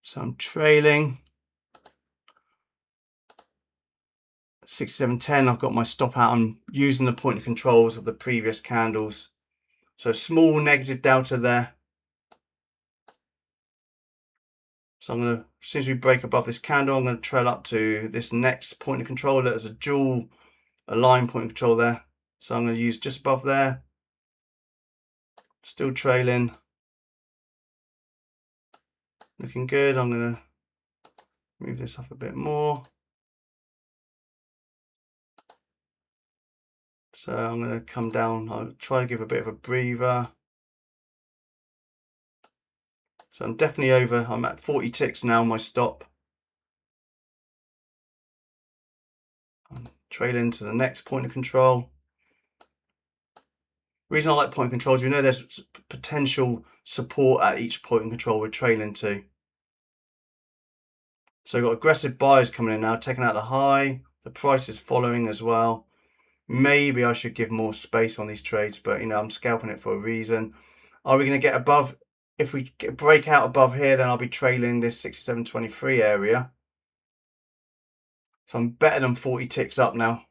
So I'm trailing. 67.10. I've got my stop out. I'm using the point of controls of the previous candles. So small negative delta there. So I'm going to, as soon as we break above this candle, I'm going to trail up to this next point of control. There's a dual align point of control there. So I'm going to use just above there. Still trailing. Looking good. I'm going to move this up a bit more. So I'm going to come down. I'll try to give a bit of a breather. So I'm definitely over. I'm at 40 ticks now, my stop. I'm trailing to the next point of control. The reason I like point of control is we know there's potential support at each point of control we're trailing to. So we've got aggressive buyers coming in now, taking out the high. The price is following as well. Maybe I should give more space on these trades, but I'm scalping it for a reason. Are we going to get above? If we break out above here, then I'll be trailing this 67.23 area. So I'm better than 40 ticks up now.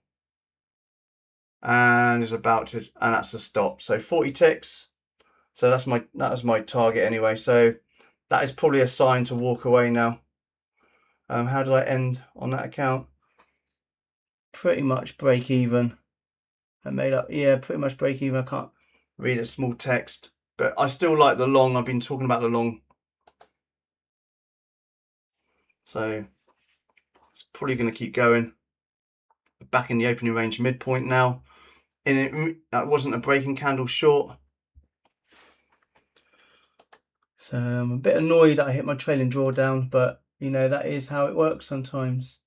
And it's about to, and that's the stop. So 40 ticks. So that was my target anyway. So that is probably a sign to walk away now. How did I end on that account? Pretty much break even. I made up, yeah, pretty much break even. I can't read a small text, but I still like the long. I've been talking about the long, so it's probably going to keep going. Back in the opening range midpoint now. And it wasn't a breaking candle short. So I'm a bit annoyed that I hit my trailing drawdown, but you know, that is how it works sometimes.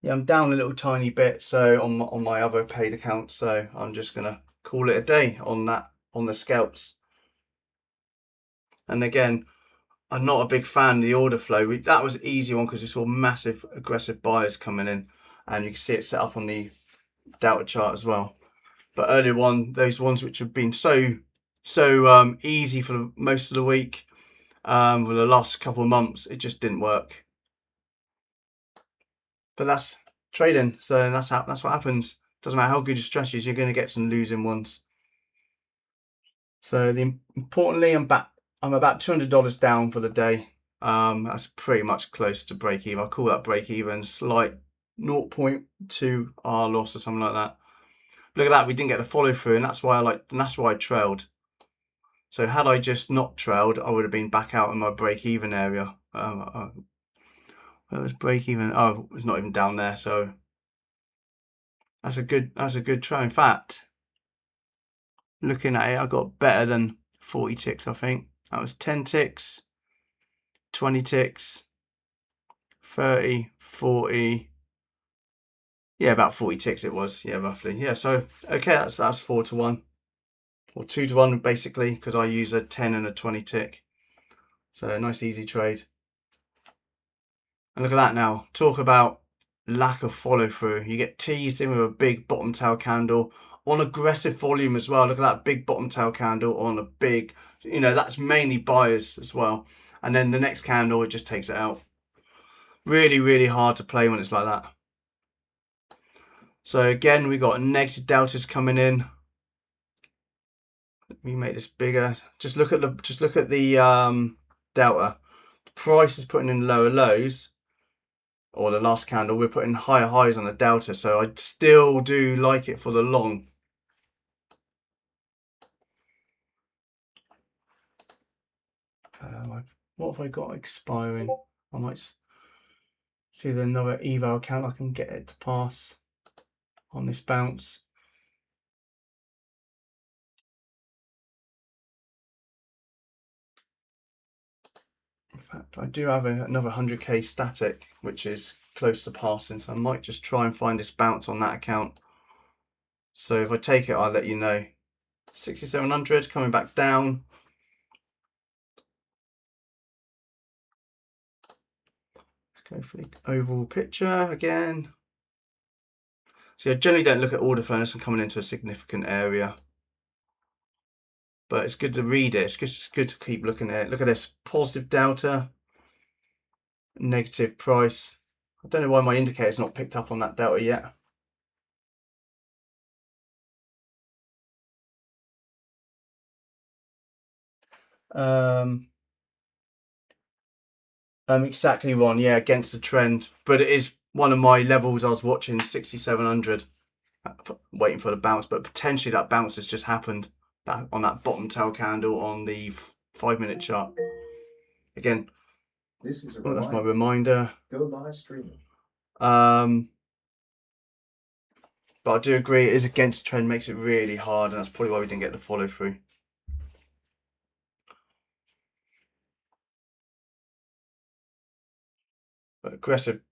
Yeah, I'm down a little tiny bit, so on my other paid account, so I'm just gonna call it a day on that, on the scalps. And again, I'm not a big fan of the order flow. That was an easy one because we saw massive aggressive buyers coming in, and you can see it set up on the Delta chart as well. But earlier on, those ones which have been so easy for most of the week, for the last couple of months, it just didn't work. But that's trading, so that's what happens. Doesn't matter how good your strategy is, you're going to get some losing ones. So importantly, I'm about $200 down for the day. That's pretty much close to break even. I call that break even, slight 0.2 R loss or something like that. Look at that, we didn't get the follow through, and that's why I trailed. So had I just not trailed, I would have been back out in my break even area. Where was break even? Oh, it's not even down there. So that's a good trail. In fact, looking at it, I got better than 40 ticks. I think that was 10 ticks, 20 ticks, 30, 40. Yeah, about 40 ticks it was. Yeah, roughly. Yeah. So okay, that's 4-1 or 2-1 basically, because I use a 10 and a 20 tick. So a nice easy trade. And look at that now. Talk about lack of follow through. You get teased in with a big bottom tail candle on aggressive volume as well. Look at that big bottom tail candle on a big, you know, that's mainly buyers as well. And then the next candle, it just takes it out. Really, really hard to play when it's like that. So again, we got negative deltas coming in. Let me make this bigger. Just look at the delta. The price is putting in lower lows. Or the last candle, we're putting higher highs on the delta, so I still do like it for the long. What have I got expiring? I might see if there's another eval account I can get it to pass on this bounce. In fact, I do have another 100k static, which is close to passing, so I might just try and find this bounce on that account. So if I take it, I'll let you know. 6700 coming back down. Let's go for the overall picture again. See, I generally don't look at order flow unless I'm coming into a significant area. But it's good to read it. It's just good to keep looking at it. Look at this. Positive delta. Negative price. I don't know why my indicator's not picked up on that delta yet. I'm exactly wrong. Yeah, against the trend. But it is one of my levels I was watching, 6,700. Waiting for the bounce. But potentially that bounce has just happened on that bottom tail candle on the 5-minute chart. Again, This is that's my reminder. Go live streaming. But I do agree, it is against the trend, makes it really hard, and that's probably why we didn't get the follow through. But aggressive,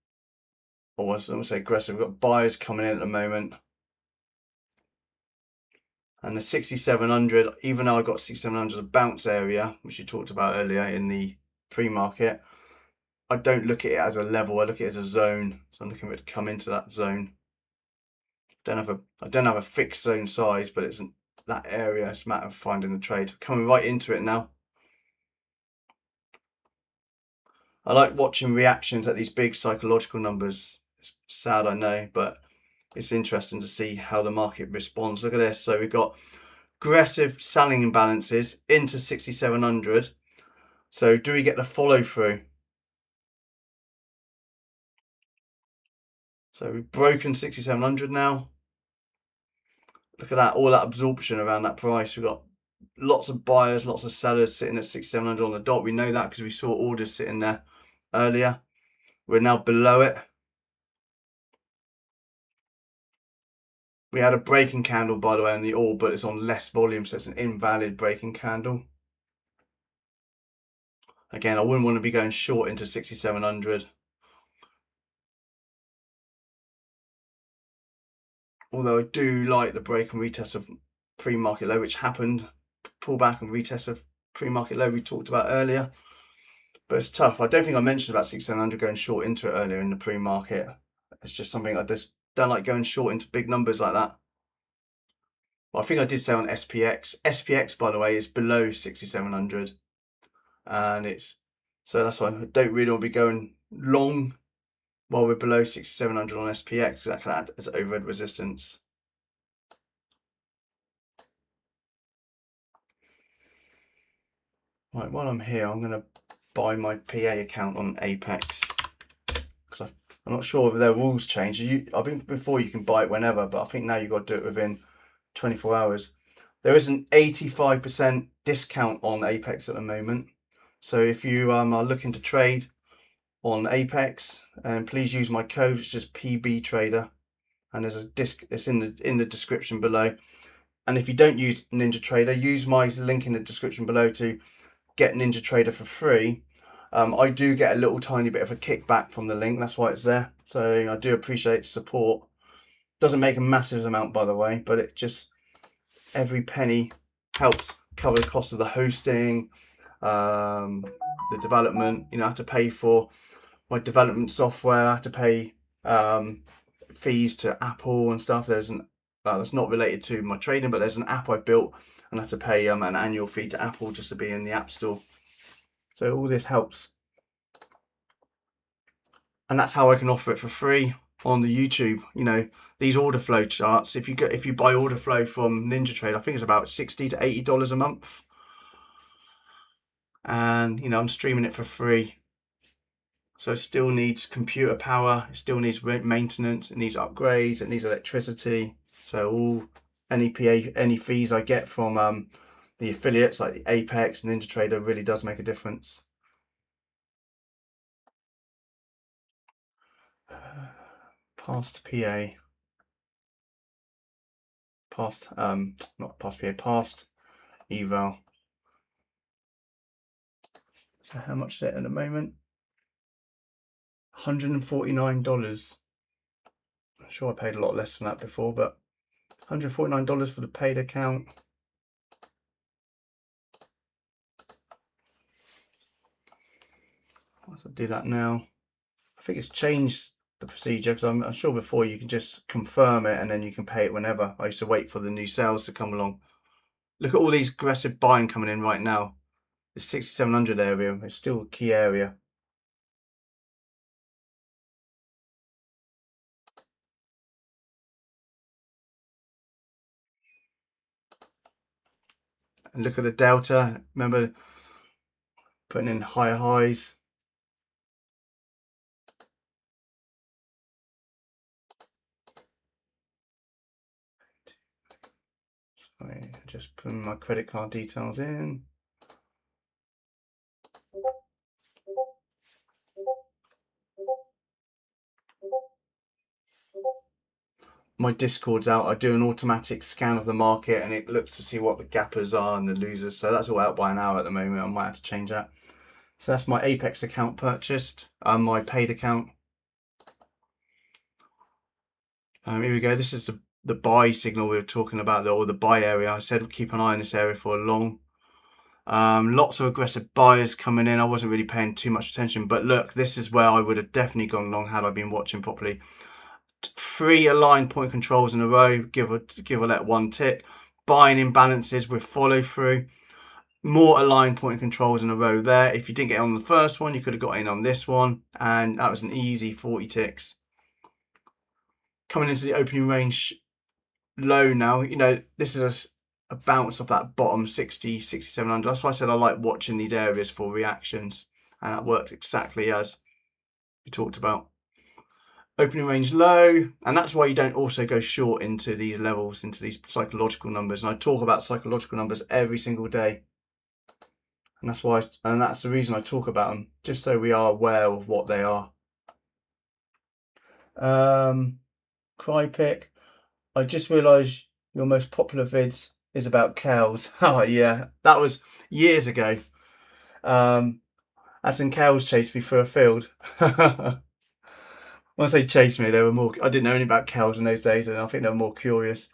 or I was going to say aggressive, we've got buyers coming in at the moment. And the 6,700, even though I got 6,700 as a bounce area, which you talked about earlier in the pre-market, I don't look at it as a level, I look at it as a zone. So I'm looking for it to come into that zone. I don't have a fixed zone size, but it's that area. It's a matter of finding the trade. Coming right into it now. I like watching reactions at these big psychological numbers. It's sad, I know, but it's interesting to see how the market responds. Look at this. So we've got aggressive selling imbalances into 6,700. So do we get the follow through? So we've broken 6,700 now. Look at that, all that absorption around that price. We've got lots of buyers, lots of sellers sitting at 6,700 on the dot. We know that because we saw orders sitting there earlier. We're now below it. We had a breaking candle, by the way, on the all, but it's on less volume, so it's an invalid breaking candle. Again, I wouldn't want to be going short into 6,700. Although I do like the break and retest of pre-market low, which happened, pull back and retest of pre-market low we talked about earlier. But it's tough. I don't think I mentioned about 6,700 going short into it earlier in the pre-market. It's just something I just don't like going short into big numbers like that. Well, I think I did say on SPX. SPX, by the way, is below 6,700. And it's, so that's why I don't really want to be going long while we're below 6,700 on SPX, because that can act as overhead resistance. Right, while I'm here, I'm going to buy my PA account on Apex, because I'm not sure if their rules change. I think before you can buy it whenever, but I think now you've got to do it within 24 hours. There is an 85% discount on Apex at the moment. So if you are looking to trade on Apex, and please use my code, it's just PB Trader, and there's a it's in the description below. And if you don't use NinjaTrader, use my link in the description below to get NinjaTrader for free. I do get a little tiny bit of a kickback from the link, that's why it's there. So I do appreciate the support. Doesn't make a massive amount, by the way, but it just, every penny helps cover the cost of the hosting, the development. You know, I have to pay for my development software, I have to pay fees to Apple and stuff. There's an that's not related to my trading, but there's an app I've built, and I have to pay an annual fee to Apple just to be in the App Store. So all this helps, and that's how I can offer it for free on the YouTube. You know, these order flow charts. If you buy order flow from NinjaTrader, I think it's about $60 to $80 a month, and you know, I'm streaming it for free. So it still needs computer power, it still needs maintenance, it needs upgrades, it needs electricity. So any fees I get from the affiliates like the Apex and NinjaTrader really does make a difference. Past PA, past not past PA, past eval. So how much is it at the moment? $149. I'm sure I paid a lot less than that before, but $149 for the paid account. Once I do that now, I think it's changed the procedure, because I'm sure before you can just confirm it and then you can pay it whenever. I used to wait for the new sales to come along. Look at all these aggressive buying coming in right now. The 6,700 area is still a key area. And look at the delta. Remember putting in higher highs. Sorry, just putting my credit card details in. My Discord's out. I do an automatic scan of the market and it looks to see what the gappers are and the losers. So that's all out by an hour at the moment. I might have to change that. So that's my Apex account purchased, my paid account. Here we go. This is the buy signal we were talking about, or the buy area. I said keep an eye on this area for long. Lots of aggressive buyers coming in. I wasn't really paying too much attention, but look, this is where I would have definitely gone long had I been watching properly. 3 aligned point controls in a row, give or let one tick. Buying imbalances with follow through. More aligned point controls in a row there. If you didn't get on the first one, you could have got in on this one, and that was an easy 40 ticks. Coming into the opening range low now, you know, this is a bounce off that bottom 60, 6,700. That's why I said I like watching these areas for reactions, and that worked exactly as we talked about. opening range low, and that's why you don't also go short into these levels, into these psychological numbers. And I talk about psychological numbers every single day, and that's why, and that's the reason I talk about them, just so we are aware of what they are. Cry pick. I just realised your most popular vids is about cows. Oh yeah, that was years ago. Had some cows chase me through a field. Once they chased me, they were more. I didn't know anything about cows in those days, and I think they were more curious.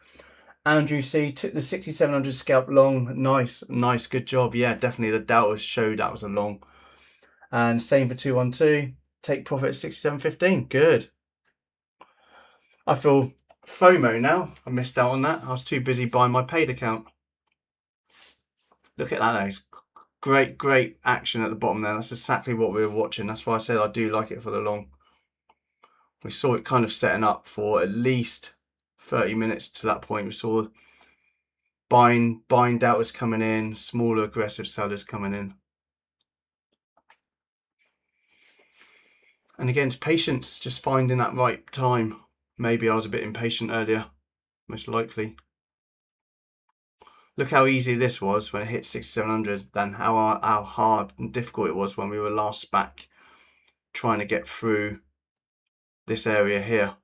Andrew C took the 6700 scalp long. Nice, good job. Yeah, definitely the Delta showed that was a long. And same for 212. Take profit at 67.15. Good. I feel FOMO now. I missed out on that. I was too busy buying my paid account. Look at that, though. Great action at the bottom there. That's exactly what we were watching. That's why I said I do like it for the long. We saw it kind of setting up for at least 30 minutes to that point. We saw buying deltas coming in, smaller aggressive sellers coming in. And again, it's patience, just finding that right time. Maybe I was a bit impatient earlier, most likely. Look how easy this was when it hit 6700, then how hard and difficult it was when we were last back trying to get through this area here.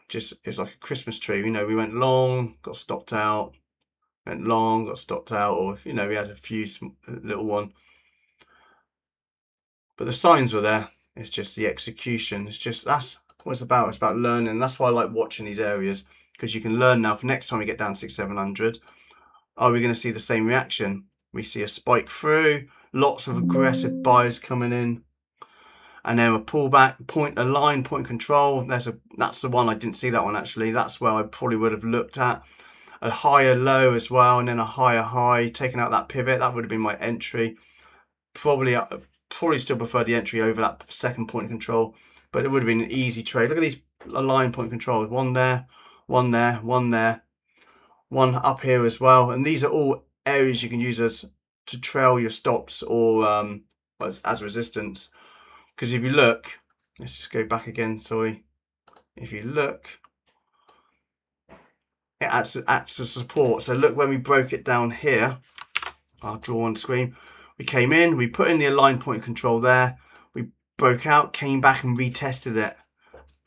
Just, it was like a Christmas tree, you know, we went long, got stopped out, went long, got stopped out, or, you know, we had a few little one. But the signs were there. It's just the execution. It's just, that's what it's about. It's about learning. That's why I like watching these areas, because you can learn now for next time we get down 6,700. Are we going to see the same reaction? We see a spike through, lots of aggressive buyers coming in, and then a pullback, a line, point control. That's the one. I didn't see that one actually. That's where I probably would have looked at a higher low as well, and then a higher high, taking out that pivot. That would have been my entry. Probably still prefer the entry over that second point of control, but it would have been an easy trade. Look at these line point controls. One there, one there, one there, one up here as well. And these are all areas you can use as to trail your stops or as resistance. Because if you look, let's just go back again, sorry. If you look, it acts as support. So look, when we broke it down here, I'll draw on screen. We came in, we put in the align point control there, we broke out, came back and retested it.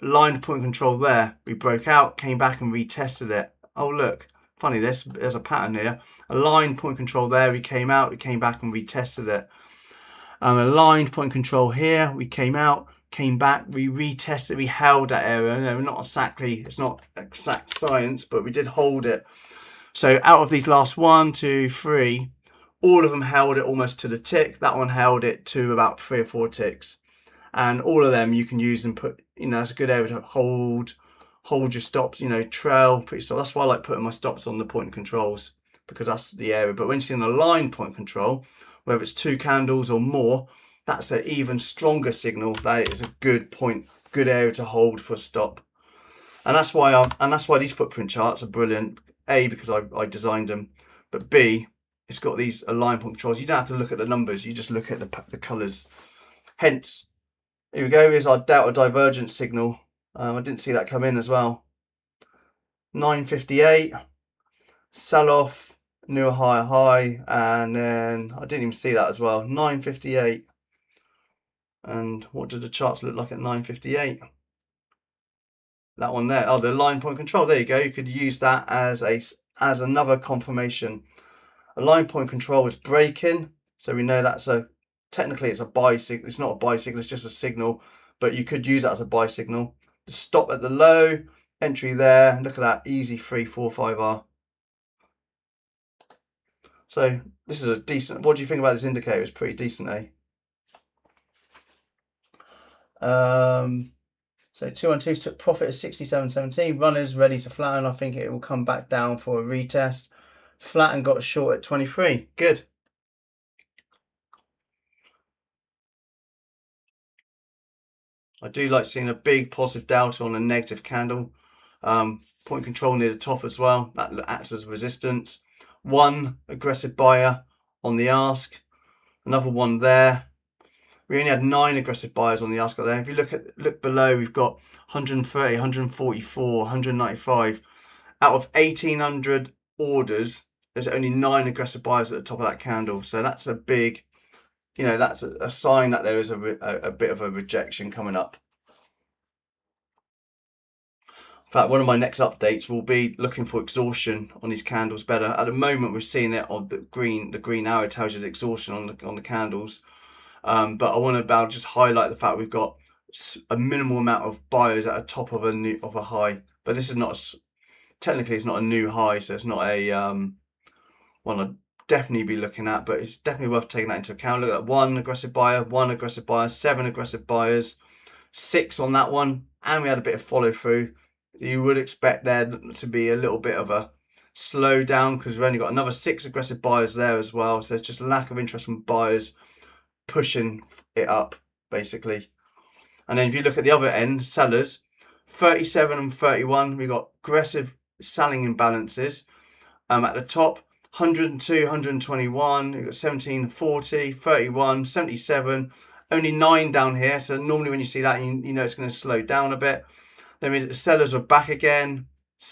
Aligned point control there, we broke out, came back and retested it. Oh look, funny, there's a pattern here. Aligned point control there, we came out, we came back and retested it. Aligned point control here, we came out, came back, we retested, we held that area. No, not exactly, it's not exact science, but we did hold it. So out of these last 1, 2, 3, all of them held it almost to the tick. That one held it to about 3 or 4 ticks. And all of them you can use and put, you know, it's a good area to hold your stops, you know, trail, put your stop. That's why I like putting my stops on the point controls, because that's the area. But when you see an aligned point control, whether it's 2 candles or more, that's an even stronger signal that is a good point, good area to hold for a stop. And that's why these footprint charts are brilliant. A, because I designed them, but B, it's got these align point controls. You don't have to look at the numbers, you just look at the colors. Hence, here we go, here's our delta divergence signal. I didn't see that come in as well. 958, sell off, new higher high, and then I didn't even see that as well. 958. And what did the charts look like at 958? That one there. Oh, the line point control. There you go. You could use that as another confirmation. A line point control is breaking, so we know that's technically it's a buy signal. It's not a buy signal, it's just a signal, but you could use that as a buy signal. The stop at the low, entry there. Look at that, easy 3, 4, 5R. So this is a decent. What do you think about this indicator? It's pretty decent, eh? So 212 took profit at 67.17. Runners ready to flatten. I think it will come back down for a retest. Flatten got short at 23. Good. I do like seeing a big positive delta on a negative candle. Point control near the top as well. That acts as resistance. One aggressive buyer on the ask. Another one there. we only had 9 aggressive buyers on the ask there. If you look below, we've got 130, 144, 195. Out of 1,800 orders, there's only 9 aggressive buyers at the top of that candle. So that's a big, that's a sign that there is a bit of a rejection coming up. In fact, one of my next updates will be looking for exhaustion on these candles better. At the moment, we're seeing it on the green arrow tells you the exhaustion on the candles. But I want to just highlight the fact we've got a minimal amount of buyers at the top of a high. But this is not technically it's not a new high, so it's not a one I'd definitely be looking at. But it's definitely worth taking that into account. Look at 1 aggressive buyer, 7 aggressive buyers, 6 on that one, and we had a bit of follow through. You would expect there to be a little bit of a slowdown because we've only got another 6 aggressive buyers there as well. So it's just a lack of interest from buyers pushing it up, basically. And then if you look at the other end, sellers, 37 and 31, we've got aggressive selling imbalances. At the top, 102, 121, we've got 17, 40, 31, 77, only 9 down here. So normally when you see that, you know it's going to slow down a bit. Then the sellers were back again,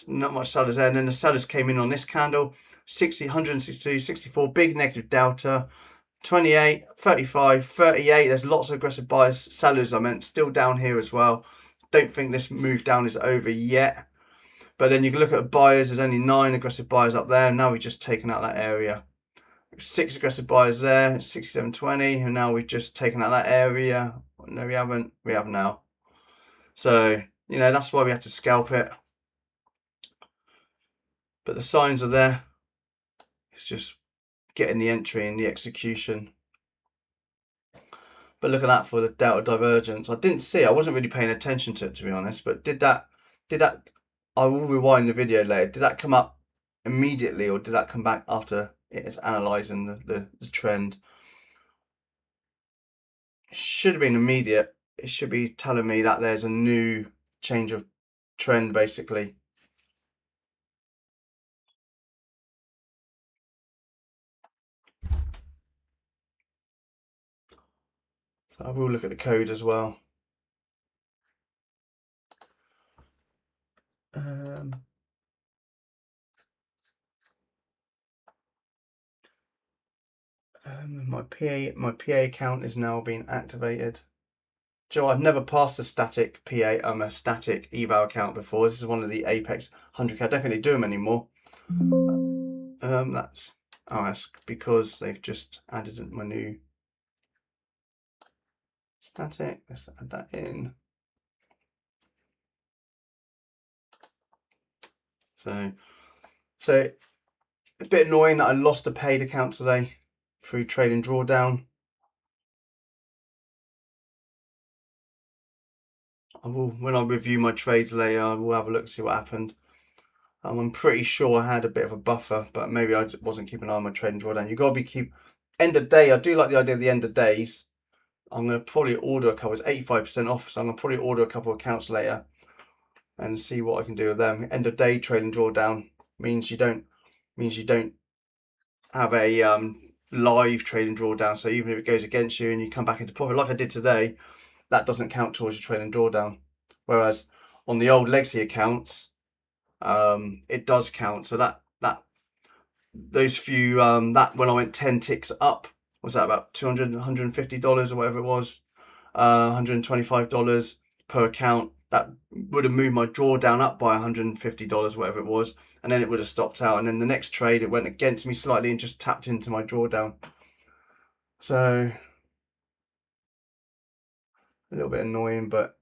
not much sellers there. And then the sellers came in on this candle, 60, 162, 64, big negative delta, 28, 35, 38. There's lots of aggressive buyers, sellers, still down here as well. Don't think this move down is over yet. But then you can look at buyers, there's only 9 aggressive buyers up there. Now we've just taken out that area. 6 aggressive buyers there, 67.20, and now we've just taken out that area. No, we haven't. We have now. So, that's why we had to scalp it. But the signs are there. It's just getting the entry and the execution. But look at that for the delta divergence. I didn't see, I wasn't really paying attention to it, to be honest, but did that, I will rewind the video later, did that come up immediately or did that come back after it's analysing the trend? It should have been immediate. It should be telling me that there's a new change of trend, basically. So I will look at the code as well. My PA account is now being activated. Joe, I've never passed a static a static eval account before. This is one of the Apex 100k. I definitely do them anymore. That's because they've just added my new static. Let's add that in. So a bit annoying that I lost a paid account today through trading drawdown. When I review my trades later, I will have a look, see what happened. I'm pretty sure I had a bit of a buffer, but maybe I wasn't keeping an eye on my trading drawdown. You've got to end of day. I do like the idea of the end of days. I'm going to probably order a couple. It's 85% off, so I'm going to probably order a couple of accounts later and see what I can do with them. End of day trading drawdown means you don't have a live trading drawdown. So even if it goes against you and you come back into profit, like I did today, that doesn't count towards your trading drawdown. Whereas on the old legacy accounts, it does count. So those few that when I went 10 ticks up, was that about $200, $150 or whatever it was, $125 per account. That would have moved my drawdown up by $150, whatever it was, and then it would have stopped out. And then the next trade, it went against me slightly and just tapped into my drawdown. So a little bit annoying, but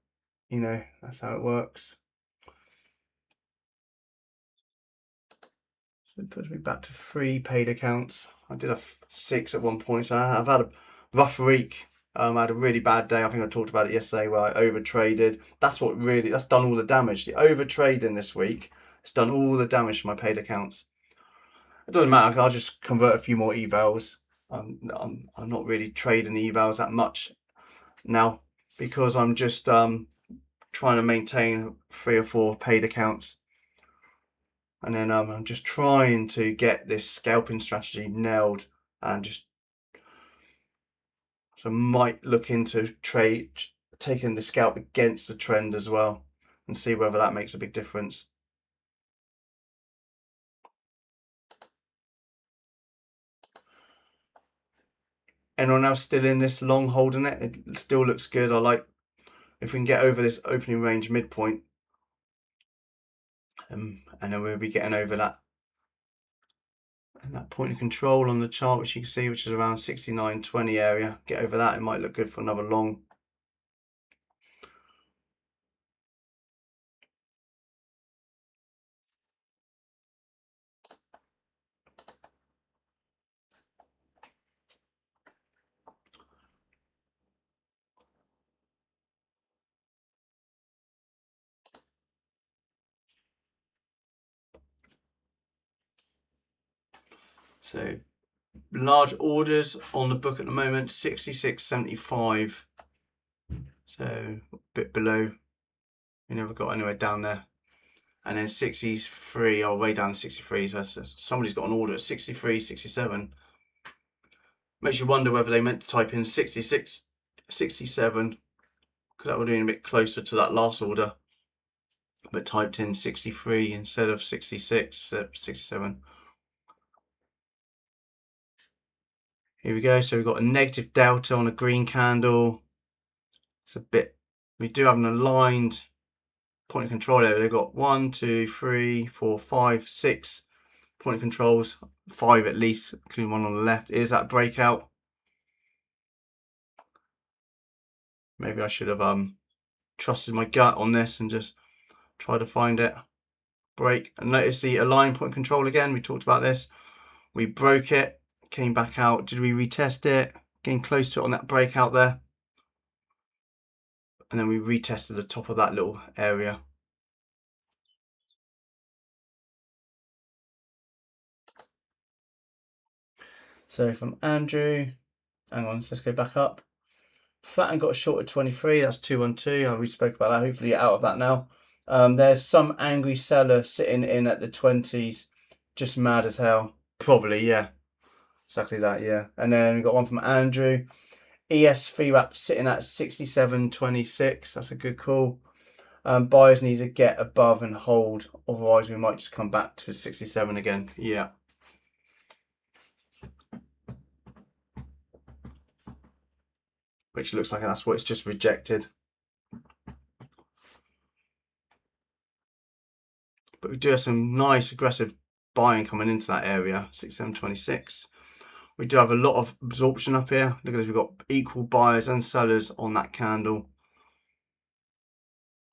that's how it works. So it puts me back to 3 paid accounts. I did have 6 at one point, so I've had a rough week. I had a really bad day. I think I talked about it yesterday where I overtraded. That's done all the damage. The overtrading this week has done all the damage to my paid accounts. It doesn't matter. I'll just convert a few more evals. I'm not really trading the evals that much now because I'm just trying to maintain 3 or 4 paid accounts. And then I'm just trying to get this scalping strategy nailed and just So I might look into taking the scalp against the trend as well and see whether that makes a big difference. Anyone else still in this long holding it? It still looks good. I like if we can get over this opening range midpoint, and then we'll be getting over that. And that point of control on the chart, which you can see, which is around 69.20 area. Get over that, it might look good for another long. So large orders on the book at the moment, 66.75. So a bit below. We never got anywhere down there. And then 63, oh, way down to 63. So somebody's got an order at 63, 67. Makes you wonder whether they meant to type in 66, 67, because that would have been a bit closer to that last order. But typed in 63 instead of 66, 67. Here we go. So we've got a negative delta on a green candle. It's a bit, we do have an aligned point of control area. They've got 1, 2, 3, 4, 5, 6 point of controls, 5 at least, including one on the left. Is that breakout? Maybe I should have trusted my gut on this and just try to find it. Break. And notice the aligned point of control again. We talked about this. We broke it, came back out. Did we retest it? Getting close to it on that breakout there. And then we retested the top of that little area. So from Andrew, hang on, let's go back up. Flat and got a short at 23, that's 212. We spoke about that. Hopefully you're out of that now. There's some angry seller sitting in at the 20s, just mad as hell. Probably, yeah. Exactly that, yeah. And then we got one from Andrew. ES VWAP sitting at 67.26. That's a good call. Buyers need to get above and hold, otherwise we might just come back to 67 again. Yeah. Which looks like that's what it's just rejected. But we do have some nice aggressive buying coming into that area, 67.26. We do have a lot of absorption up here. Look at this, we've got equal buyers and sellers on that candle.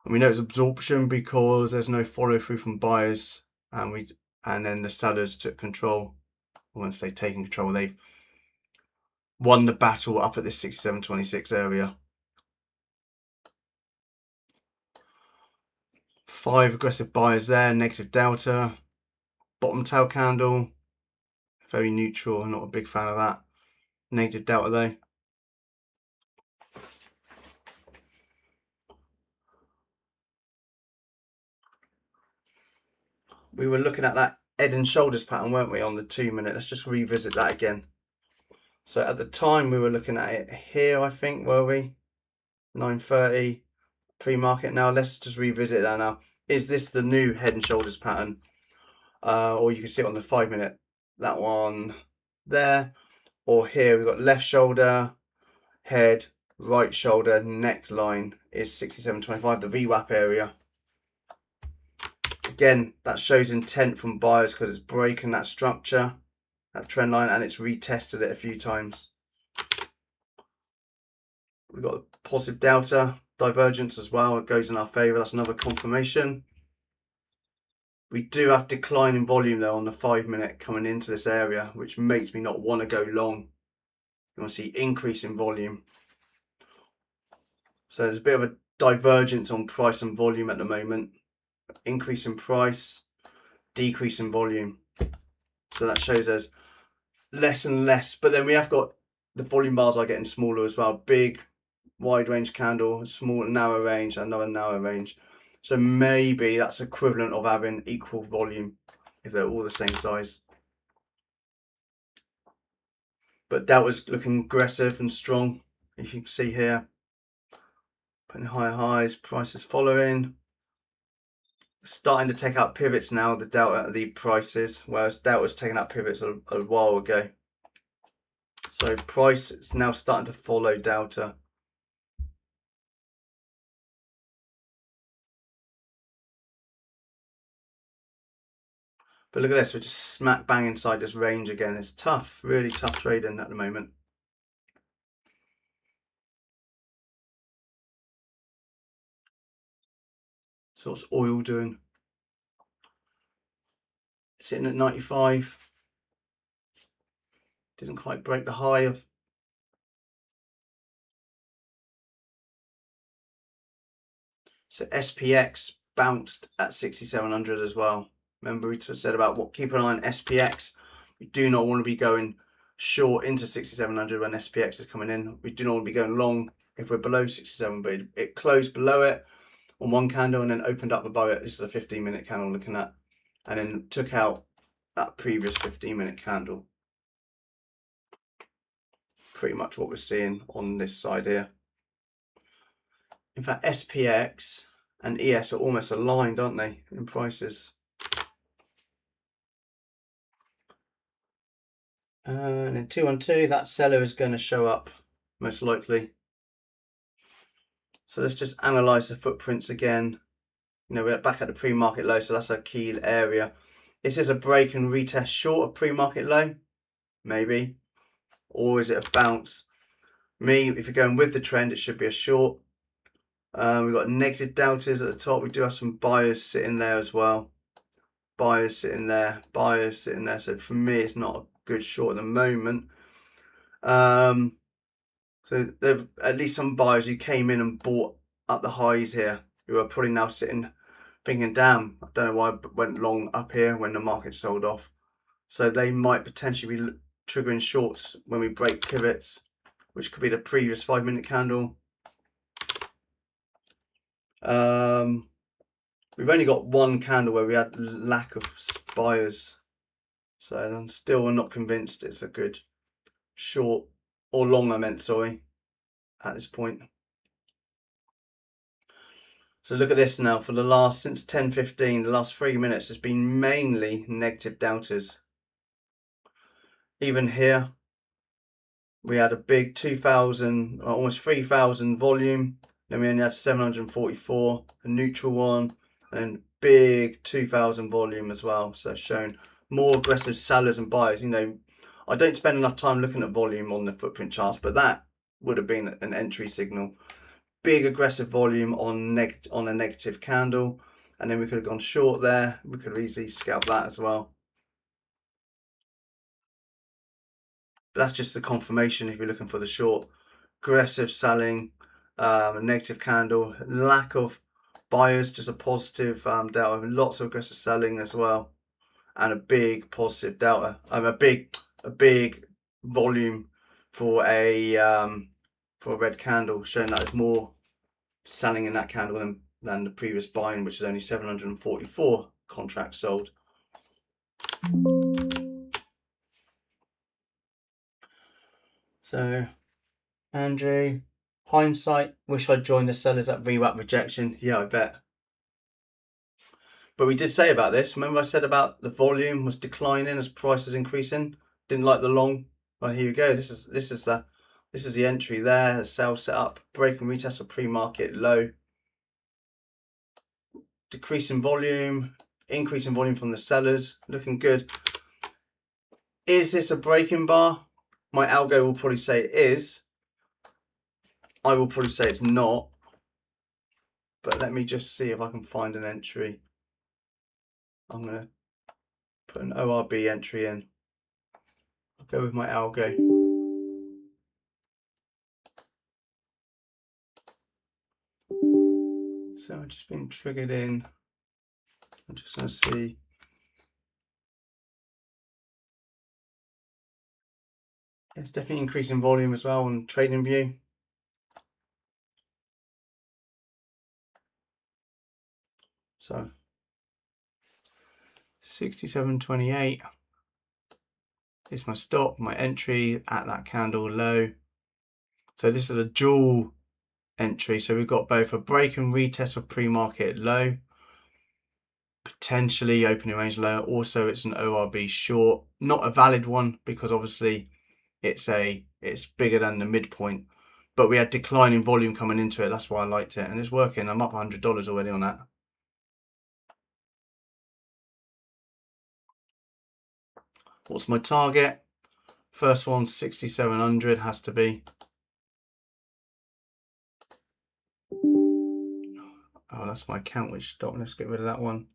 And we know it's absorption because there's no follow through from buyers, and then the sellers took control. Once they've taken control, they've won the battle up at this 67.26 area. 5 aggressive buyers there, negative delta. Bottom tail candle, very neutral. I'm not a big fan of that. Negative delta though. We were looking at that head and shoulders pattern, weren't we, on the 2 minute? Let's just revisit that again. So at the time we were looking at it here, I think, were we? 9:30 pre-market. Now let's just revisit that now. Is this the new head and shoulders pattern? Or you can see it on the 5 minute, that one there. Or here we've got left shoulder, head, right shoulder, neckline is 67.25, the VWAP area. Again, that shows intent from buyers because it's breaking that structure, that trend line, and it's retested it a few times. We've got a positive delta, divergence as well. It goes in our favor. That's another confirmation. We do have decline in volume though on the 5 minute coming into this area, which makes me not want to go long. You want to see increase in volume. So there's a bit of a divergence on price and volume at the moment. Increase in price, decrease in volume. So that shows us less and less. But then we have got the volume bars are getting smaller as well. Big, wide range candle, small, narrow range, another narrow range. So maybe that's equivalent of having equal volume if they're all the same size. But that was looking aggressive and strong. You can see here, putting higher highs, prices following. Starting to take out pivots now, the delta, the prices, whereas delta was taking out pivots a while ago. So price is now starting to follow delta. But look at this, we're just smack bang inside this range again. It's tough, really tough trading at the moment. So what's oil doing? Sitting at 95. Didn't quite break the high of. So SPX bounced at 6,700 as well. Remember we said about keep an eye on SPX. We do not want to be going short into 6,700 when SPX is coming in. We do not want to be going long if we're below 67, but it closed below it on one candle and then opened up above it. This is a 15-minute candle looking at, and then took out that previous 15-minute candle. Pretty much what we're seeing on this side here. In fact, SPX and ES are almost aligned, aren't they, in prices? And in 212, that seller is going to show up, most likely. So let's just analyze the footprints again. You know, we're back at the pre-market low, so that's our key area. Is this a break and retest short of pre-market low? Maybe. Or is it a bounce? If you're going with the trend, it should be a short. We've got negative deltas at the top. We do have some buyers sitting there as well. Buyers sitting there, buyers sitting there. So for me, it's not a good short at the moment. So there's at least some buyers who came in and bought up the highs here, who are probably now sitting thinking, damn, I don't know why I went long up here when the market sold off. So they might potentially be triggering shorts when we break pivots, which could be the previous 5-minute candle. We've only got one candle where we had lack of buyers. So I'm still not convinced it's a good short or long, I meant, sorry, at this point. So look at this now. For the last, since 10:15, the last 3 minutes has been mainly negative deltas. Even here, we had a big 2,000, almost 3,000 volume. Then we only had 744, a neutral one, and big 2,000 volume as well. So showing more aggressive sellers and buyers. You know, I don't spend enough time looking at volume on the footprint charts, but that would have been an entry signal. Big aggressive volume on a negative candle, and then we could have gone short there. We could have easily scalped that as well. But that's just the confirmation if you're looking for the short. Aggressive selling, a negative candle, lack of buyers, just a positive delta, lots of aggressive selling as well, and a big positive delta. A big volume for a red candle, showing that there's more selling in that candle than the previous buying, which is only 744 contracts sold. So, Andrew, hindsight, wish I'd joined the sellers at VWAP rejection. Yeah, I bet. But we did say about this. Remember I said about the volume was declining as prices increasing. Didn't like the long. Well, here we go. This is the entry there. A sell set up, break and retest a pre-market low. Decrease in volume, increase in volume from the sellers. Looking good. Is this a breaking bar? My algo will probably say it is. I will probably say it's not. But let me just see if I can find an entry. I'm going to put an ORB entry in. I'll go with my algo. So I've just been triggered in. I'm just going to see. It's definitely increasing volume as well on trading view. So 67.28 is my stop, my entry at that candle low. So this is a dual entry. So we've got both a break and retest of pre-market low, potentially opening range low. Also, it's an ORB short, not a valid one because obviously it's bigger than the midpoint. But we had declining volume coming into it. That's why I liked it, and it's working. I'm up $100 already on that. What's my target? First one, 6,700 has to be. Oh, that's my count which stop. Let's get rid of that one.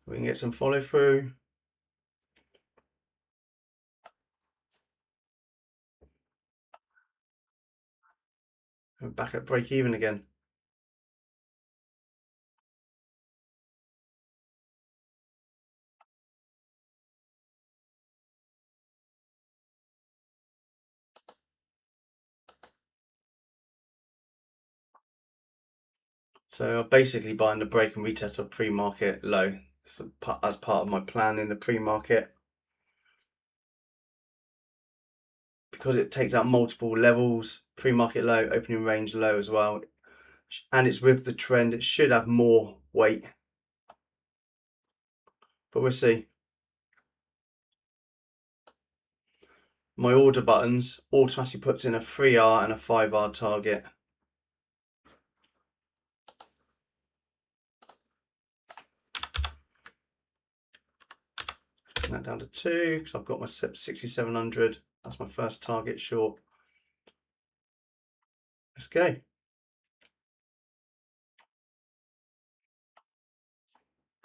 We can get some follow through. We're back at break even again. So I'm basically buying the break and retest of pre-market low as part of my plan in the pre-market. Because it takes out multiple levels, pre-market low, opening range low as well, and it's with the trend, it should have more weight, but we'll see. My order buttons automatically puts in a 3R and a 5R target. Bring that down to 2 because I've got my 6,700. That's my first target short. Let's go.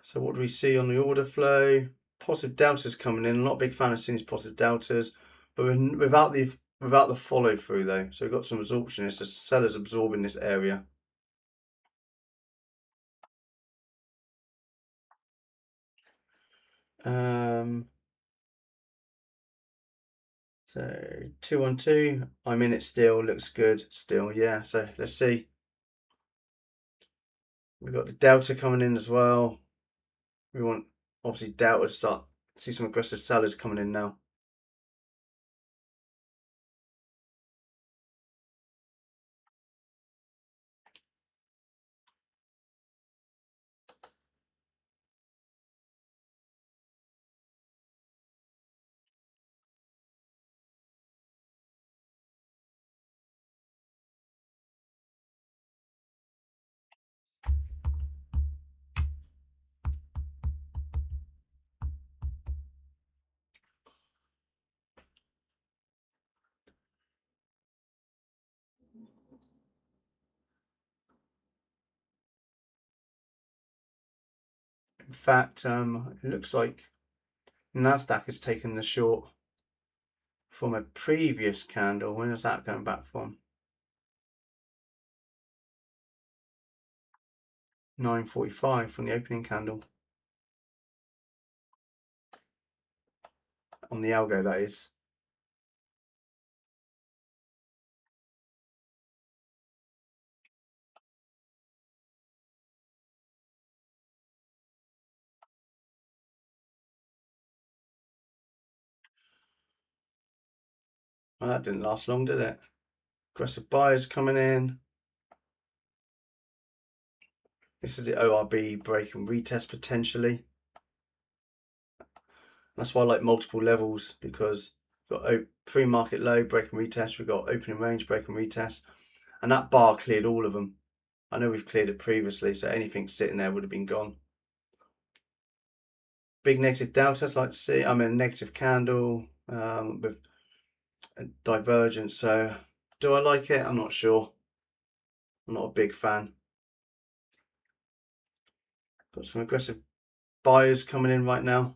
So what do we see on the order flow? Positive deltas coming in. I'm not a big fan of seeing these positive deltas, but without the follow through though. So we've got some absorption. It's just sellers absorbing this area. So 212. I'm in it still. Looks good still. Yeah. So let's see. We've got the delta coming in as well. We want obviously delta to start see some aggressive sellers coming in now. In fact, it looks like Nasdaq has taken the short from a previous candle. When is that going back from? 9:45 from the opening candle. On the algo, that is. Well, that didn't last long, did it? Aggressive buyers coming in. This is the ORB break and retest potentially. That's why I like multiple levels, because we've got pre-market low, break and retest. We've got opening range, break and retest. And that bar cleared all of them. I know we've cleared it previously, so anything sitting there would have been gone. Big negative delta, I'd like to see. I mean, a negative candle with a divergence. So do I like it? I'm not sure. I'm not a big fan. Got some aggressive buyers coming in right now.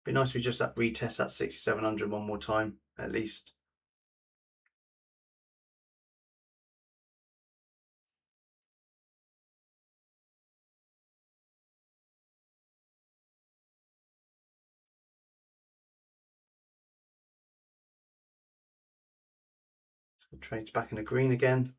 Be nice if we just retest that 6,700 one more time at least. So trade's back in the green again.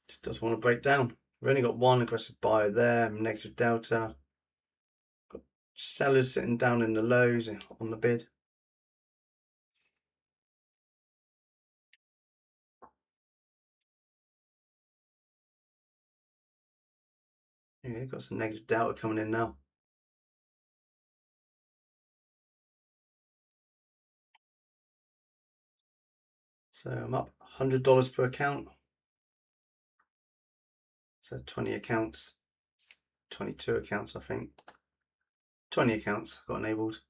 Just doesn't want to break down. We've only got one aggressive buyer there, negative delta. Got sellers sitting down in the lows on the bid. Yeah, got some negative delta coming in now. So I'm up $100 per account. So 20 accounts, 22 accounts, I think. 20 accounts got enabled.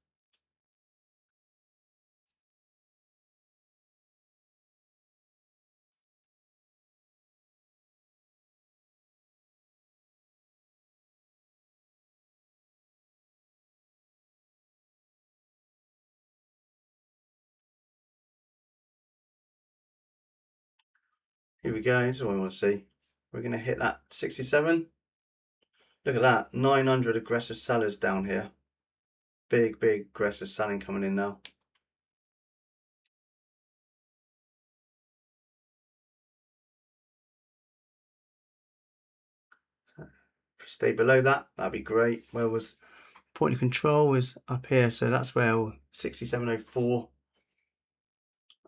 Here we go, this is what we want to see. We're going to hit that 67. Look at that, 900 aggressive sellers down here. Big aggressive selling coming in now. So if we stay below that, that'd be great. Where was point of control was up here, so that's where 6704.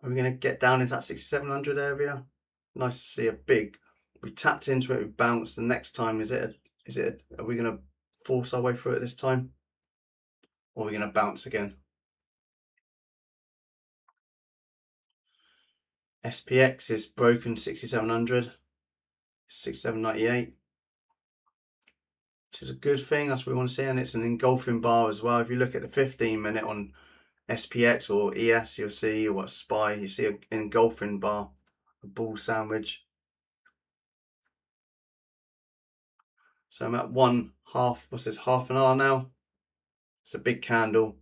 Are we going to get down into that 6700 area? Nice to see a big. We tapped into it, we bounced. The next time, are we going to force our way through it this time? Or are we going to bounce again? SPX is broken 6700, 6798, which is a good thing. That's what we want to see, and it's an engulfing bar as well. If you look at the 15-minute on SPX or ES, you'll see, or SPY, you see an engulfing bar, a bull sandwich. So I'm at what's this, half an hour now? It's a big candle.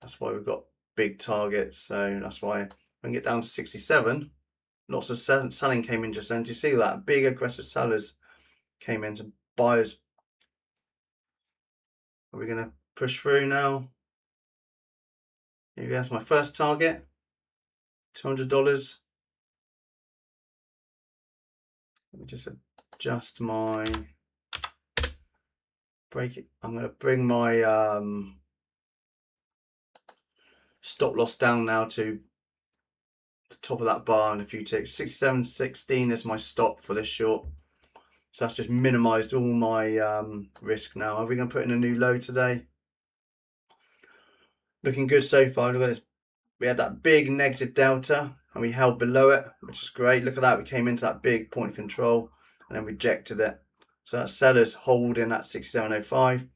That's why we've got big targets. So that's why I can get down to 67. Lots of selling came in just then. Do you see that? Big aggressive sellers came in, some buyers. Are we going to push through now? Here we go. That's my first target, $200. Let me just adjust my break it. I'm going to bring my stop loss down now to the top of that bar in a few ticks. 67.16 is my stop for this short. So that's just minimized all my risk now. Are we going to put in a new low today? Looking good so far. Look at this. We had that big negative delta and we held below it, which is great. Look at that. We came into that big point of control and then rejected it. So that's sellers holding at 67.05.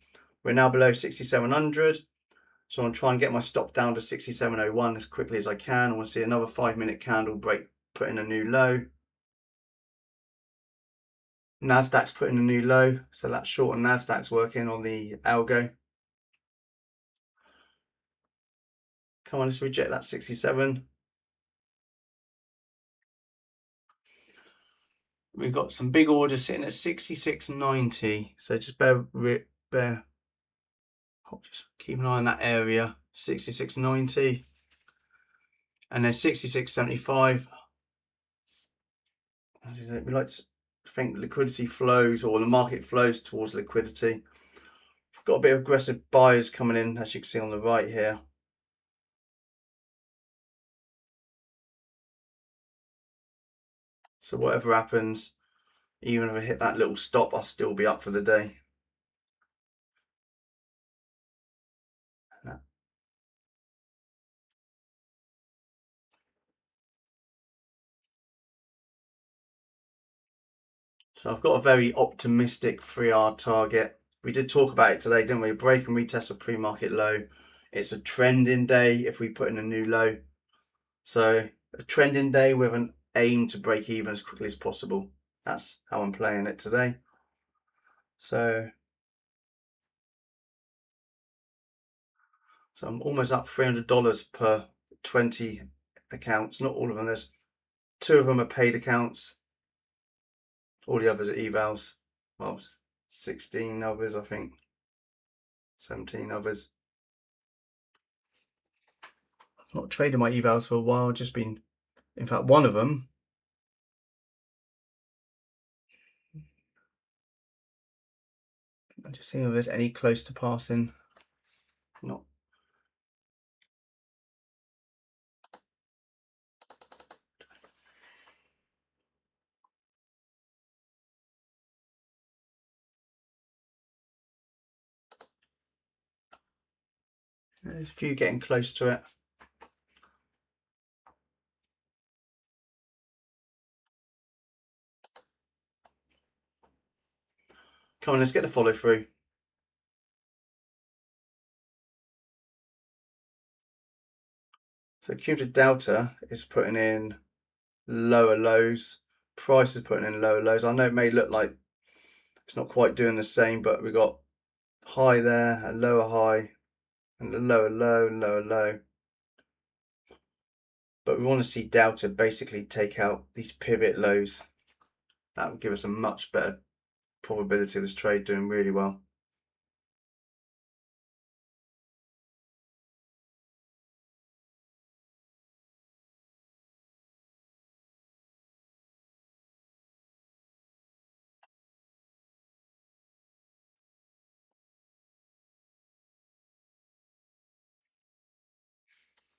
We're now below 6700. So I'm trying to get my stop down to 67.01 as quickly as I can. I want to see another 5-minute candle break, put in a new low. Nasdaq's putting a new low, so that short on Nasdaq's working on the algo. Come on, let's reject that 67. We've got some big orders sitting at 66.90, so just just keep an eye on that area. 66.90, and then 66.75. We like to think liquidity flows, or the market flows towards liquidity. We've got a bit of aggressive buyers coming in, as you can see on the right here. So whatever happens, Even if I hit that little stop, I'll still be up for the day. So I've got a very optimistic 3-hour target. We did talk about it today, didn't we? Break and retest a pre-market low. It's a trending day if we put in a new low. So a trending day with an aim to break even as quickly as possible. That's how I'm playing it today. So I'm almost up $300 per 20 accounts. Not all of them. There's 2 of them are paid accounts. All the others are evals. Well, 16 others, I think. 17 others. I've not traded my evals for a while. Just been, in fact, one of them. I'm just seeing if there's any close to passing. Not. There's a few getting close to it. Come on, let's get the follow through. So Cumulative Delta is putting in lower lows. Price is putting in lower lows. I know it may look like it's not quite doing the same, but we got high there, a lower high, and a lower low, lower low. But we want to see Delta basically take out these pivot lows. That would give us a much better probability of this trade doing really well.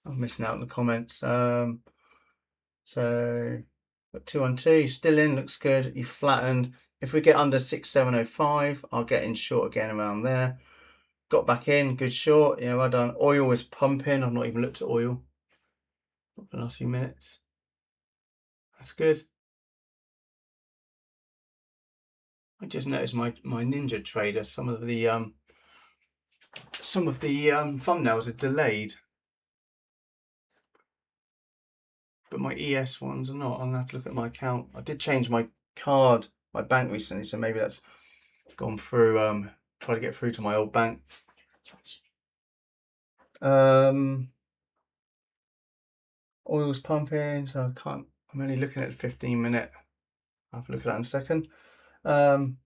I'm missing out in the comments. So got 212, still in, looks good. You flattened. If we get under 6705, I'll get in short again around there. Got back in, good short. Yeah, well done. Oil is pumping. I've not even looked at oil for the last few minutes. That's good. I just noticed my Ninja Trader. Some of the thumbnails are delayed, but my ES ones are not. I'm gonna have to look at my account. I did change my card, my bank recently, so maybe that's gone through. Try to get through to my old bank. Oil's pumping, so I can't. I'm only looking at 15-minute. I'll have to look at that in a second. On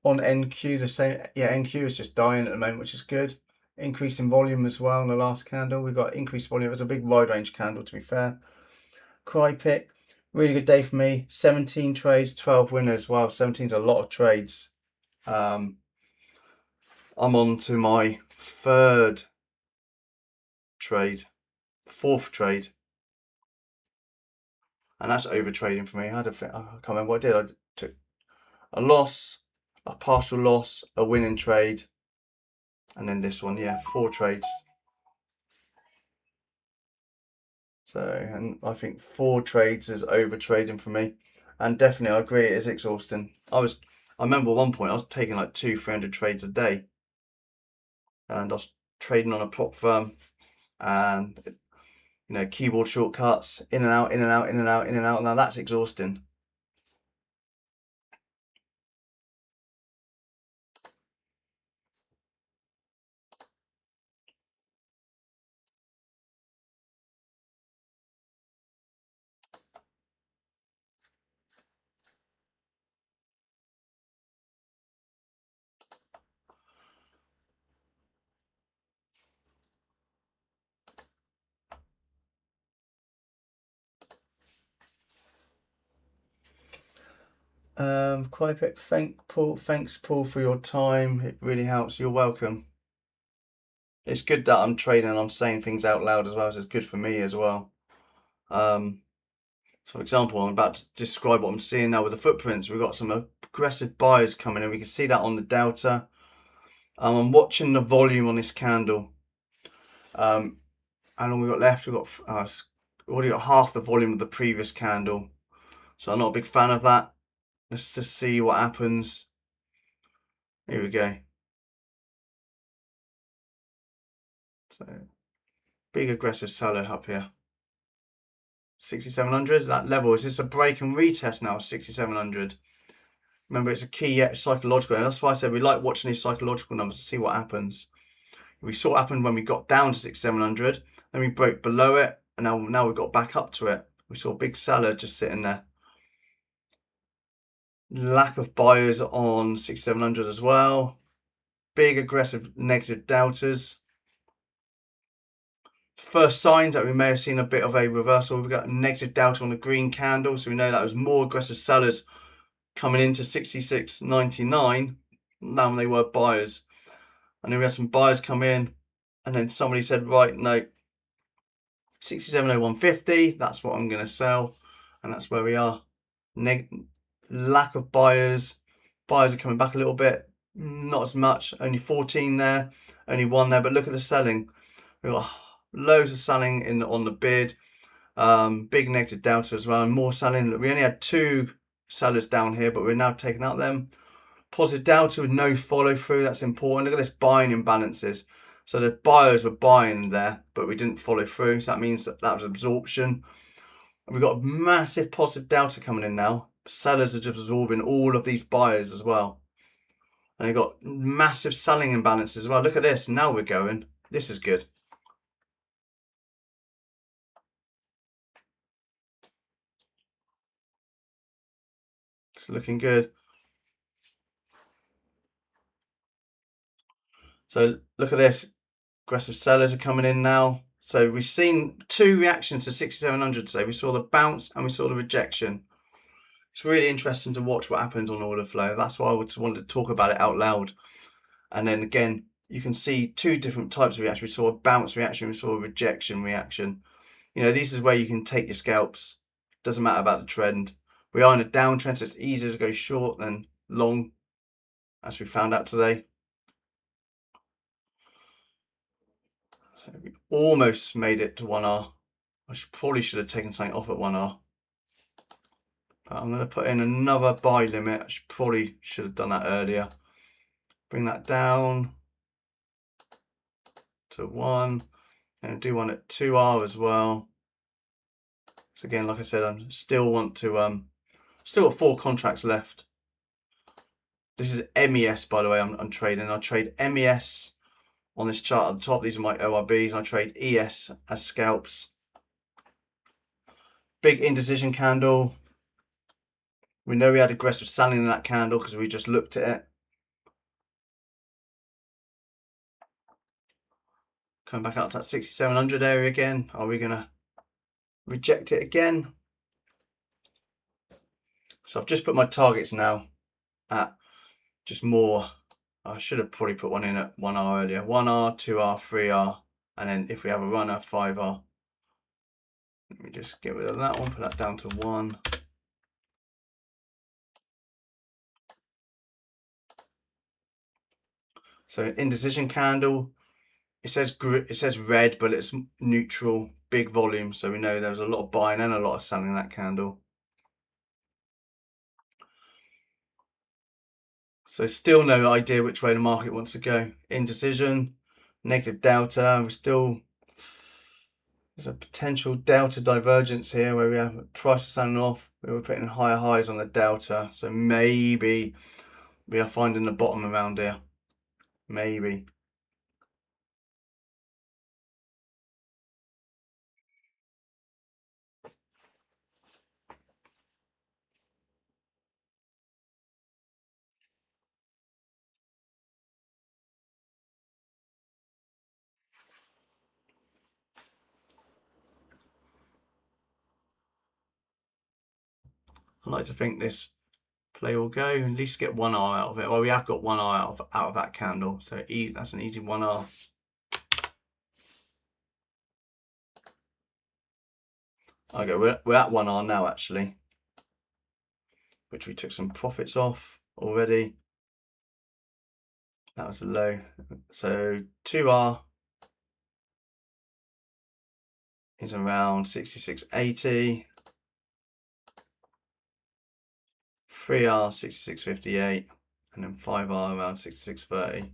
NQ, the same. Yeah, NQ is just dying at the moment, which is good. Increase in volume as well in the last candle. We've got increased volume. It's a big wide range candle, to be fair. Cry pick, really good day for me. 17 trades, 12 winners. Wow, 17's a lot of trades. I'm on to my fourth trade, and that's over trading for me. I can't remember what I did. I took a loss, a partial loss, a winning trade, and then this one. Yeah, 4 trades. So, and I think 4 trades is over trading for me, and definitely I agree it is exhausting. I remember at one point I was taking like 200-300 trades a day, and I was trading on a prop firm, and keyboard shortcuts, in and out, in and out, in and out, in and out. Now that's exhausting. Quite a bit. Thanks Paul for your time. It really helps. You're welcome. It's good that I'm trading and I'm saying things out loud as well, so it's good for me as well. So for example, I'm about to describe what I'm seeing now with the footprints. We've got some aggressive buyers coming in. We can see that on the delta. I'm watching the volume on this candle. How long we got left? We've got already got half the volume of the previous candle. So I'm not a big fan of that. Let's just see what happens. Here we go. So big aggressive seller up here. 6,700, that level. Is this a break and retest now? 6,700. Remember, it's a key psychological, and that's why I said we like watching these psychological numbers to see what happens. We saw what happened when we got down to 6,700, then we broke below it, and now we got back up to it. We saw a big seller just sitting there. Lack of buyers on 6,700 as well. Big aggressive negative deltas. First signs that we may have seen a bit of a reversal. We've got a negative delta on the green candle, so we know that was more aggressive sellers coming into 66.99 than they were buyers. And then we had some buyers come in, and then somebody said, right, no, 67.0150, that's what I'm going to sell, and that's where we are. Lack of buyers. Buyers are coming back a little bit, not as much, only 14 there, only 1 there, but look at the selling. We've got loads of selling on the bid, big negative delta as well, and more selling. We only had 2 sellers down here, but we're now taking out them. Positive delta with no follow through, that's important. Look at this buying imbalances. So the buyers were buying there, but we didn't follow through, so that means that was absorption. And we've got massive positive delta coming in now. Sellers are just absorbing all of these buyers as well. And they've got massive selling imbalances as well. Look at this, now we're going. This is good. It's looking good. So look at this. Aggressive sellers are coming in now. So we've seen 2 reactions to 6,700 today. We saw the bounce and we saw the rejection. It's really interesting to watch what happens on order flow. That's why I just wanted to talk about it out loud. And then again, you can see 2 different types of reaction. We saw a bounce reaction, we saw a rejection reaction. You know, this is where you can take your scalps. Doesn't matter about the trend. We are in a downtrend, so it's easier to go short than long, as we found out today. So we almost made it to 1R. I probably should have taken something off at 1R. But I'm going to put in another buy limit. I probably should have done that earlier. Bring that down to 1. And do one at 2R as well. So again, like I said, I still want to, still got 4 contracts left. This is MES, by the way, I'm trading. I trade MES on this chart at the top. These are my ORBs. I trade ES as scalps. Big indecision candle. We know we had aggressive selling in that candle because we just looked at it. Coming back out to that 6,700 area again. Are we going to reject it again? So I've just put my targets now at just more. I should have probably put one in at 1R earlier. 1R, 2R, 3R, and then if we have a runner, 5R. Let me just get rid of that one, put that down to 1. So indecision candle, it says red, but it's neutral, big volume. So we know there's a lot of buying and a lot of selling in that candle. So still no idea which way the market wants to go. Indecision, negative delta. There's a potential delta divergence here where we have price selling off. We were putting higher highs on the delta. So maybe we are finding the bottom around here. Maybe. I like to think this play will go, at least get 1R out of it. Well, we have got 1R out of that candle, so that's an easy 1R. Okay, we're at 1R now actually, which we took some profits off already. That was a low. So 2R is around 66.80. 3R 66.58, and then 5R around 66.30.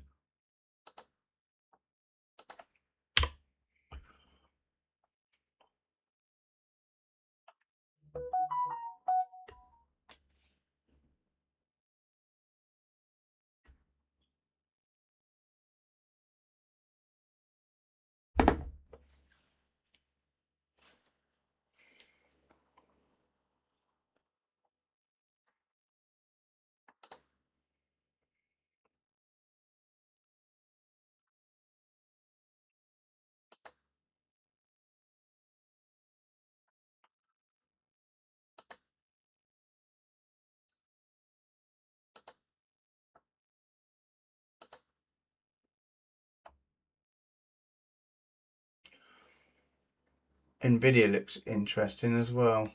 Nvidia looks interesting as well.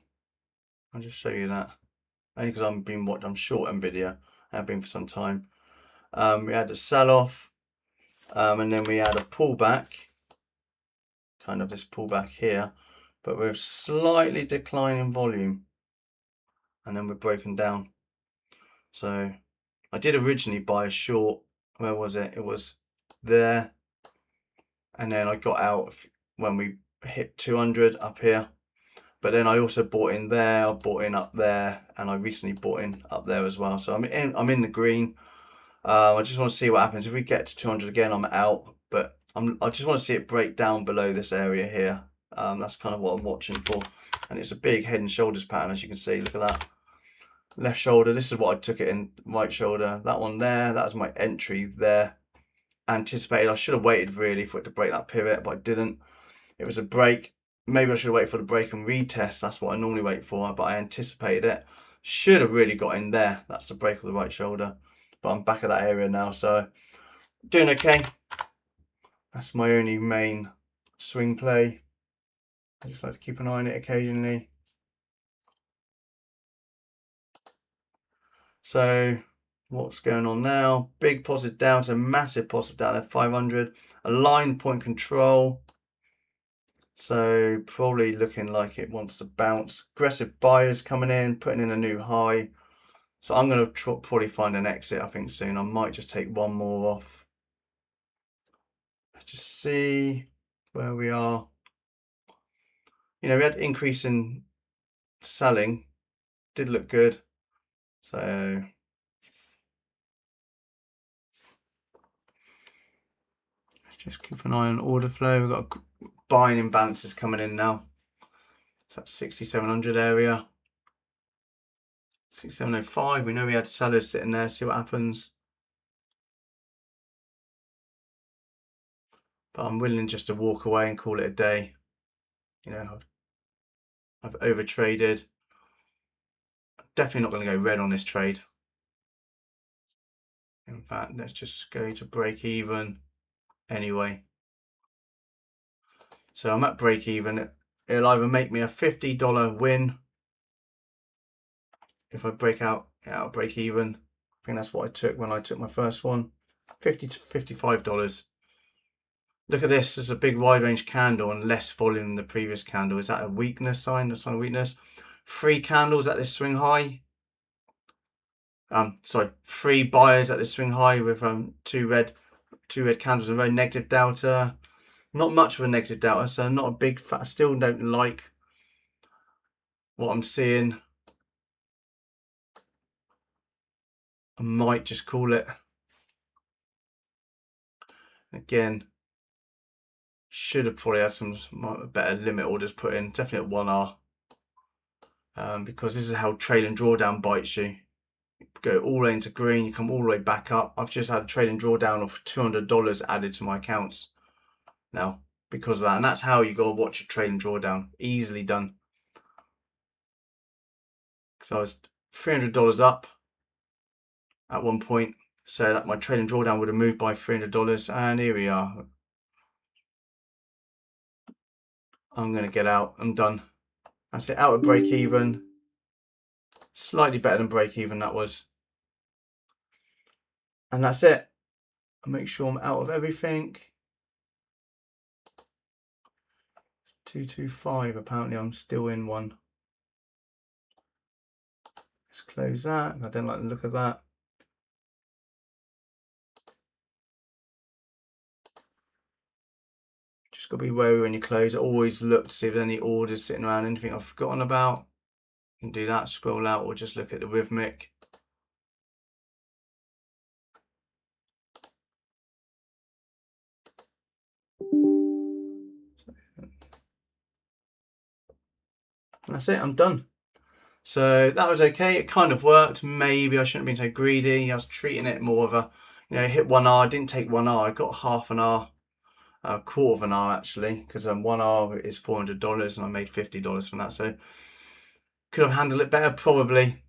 I'll just show you that. Only because I'm short Nvidia. I've been for some time. We had a sell-off, and then we had a pullback, kind of this pullback here, but with slightly declining volume, and then we're broken down. So I did originally buy a short. Where was it? It was there, and then I got out when we hit 200 up here. But then I also bought in there, I bought in up there, and I recently bought in up there as well. So I'm in the green. I just want to see what happens. If we get to 200 again, I'm out. But I just want to see it break down below this area here. That's kind of what I'm watching for. And it's a big head and shoulders pattern, as you can see. Look at that. Left shoulder, this is what I took it in. Right shoulder, that one there, that was my entry there. Anticipated, I should have waited really for it to break that pivot, but I didn't. It was a break. Maybe I should have waited for the break and retest. That's what I normally wait for, but I anticipated it. Should have really got in there. That's the break of the right shoulder. But I'm back at that area now, so doing okay. That's my only main swing play. I just like to keep an eye on it occasionally. So what's going on now? Big positive delta, massive positive delta, 500. Aligned point control. So probably looking like it wants to bounce. Aggressive buyers coming in, putting in a new high. So I'm going to probably find an exit, I think, soon. I might just take one more off. Let's just see where we are. You know, we had increase in selling. Did look good. So let's just keep an eye on order flow. We've got buying imbalances coming in now. So that's 6,700 area. 6,705. We know we had sellers sitting there. See what happens. But I'm willing just to walk away and call it a day. You know, I've over traded. Definitely not going to go red on this trade. In fact, let's just go to break even anyway. So I'm at break even. It'll either make me a $50 win if I break out break even. I think that's what I took when I took my first one. $50 to $55. Look at this. There's a big wide range candle and less volume than the previous candle. Is that a weakness sign? A sign of weakness? 3 candles at this swing high. Sorry, 3 buyers at this swing high with two red candles in a row. Negative delta. Not much of a negative delta, so not a big fat. I still don't like what I'm seeing. I might just call it. Again, should have probably had some better limit orders put in. Definitely at 1R. Because this is how trail and drawdown bites you. Go all the way into green, you come all the way back up. I've just had a trade and drawdown of $200 added to my accounts now because of that. And that's how you got to watch a trade and drawdown. Easily done. So I was $300 up at one point. So that my trade and drawdown would have moved by $300. And here we are. I'm going to get out. I'm done. That's it, out of break even. Slightly better than break even, that was. And that's it. I'll make sure I'm out of everything. 225, apparently I'm still in one. Let's close that. I don't like the look of that. Just got to be wary when you close. Always look to see if there's any orders sitting around, anything I've forgotten about. You can do that, scroll out, or just look at the rhythmic. And that's it, I'm done. So that was okay. It kind of worked. Maybe I shouldn't have been so greedy. I was treating it more of a, hit 1R. I didn't take 1R. I got half an R, a quarter of an R actually, because 1R is $400 and I made $50 from that. So could have handled it better, probably.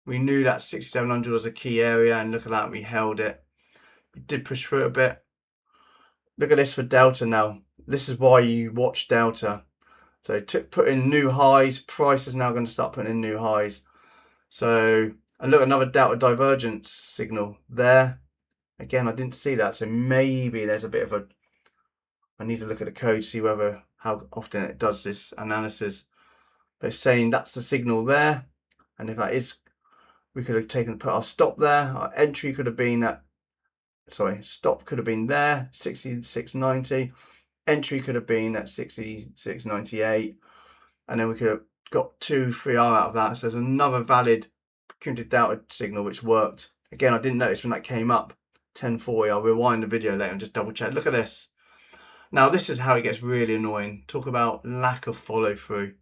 We knew that 6,700 was a key area, and look at that, we held it. We did push through it a bit. Look at this for Delta now. This is why you watch Delta. So put in new highs. Price is now going to start putting in new highs. So, and look, another Delta divergence signal there. Again, I didn't see that. So maybe there's a bit of a, I need to look at the code, see whether, how often it does this analysis. But it's saying that's the signal there. And if that is, we could have put our stop there. Our entry could have been at, stop could have been there, 66.90. Entry could have been at 66.98, and then we could have got 2-3R out of that. So there's another valid cumulative delta signal which worked. Again, I didn't notice when that came up. 1040. I'll rewind the video later and just double check. Look at this. Now this is how it gets really annoying. Talk about lack of follow through.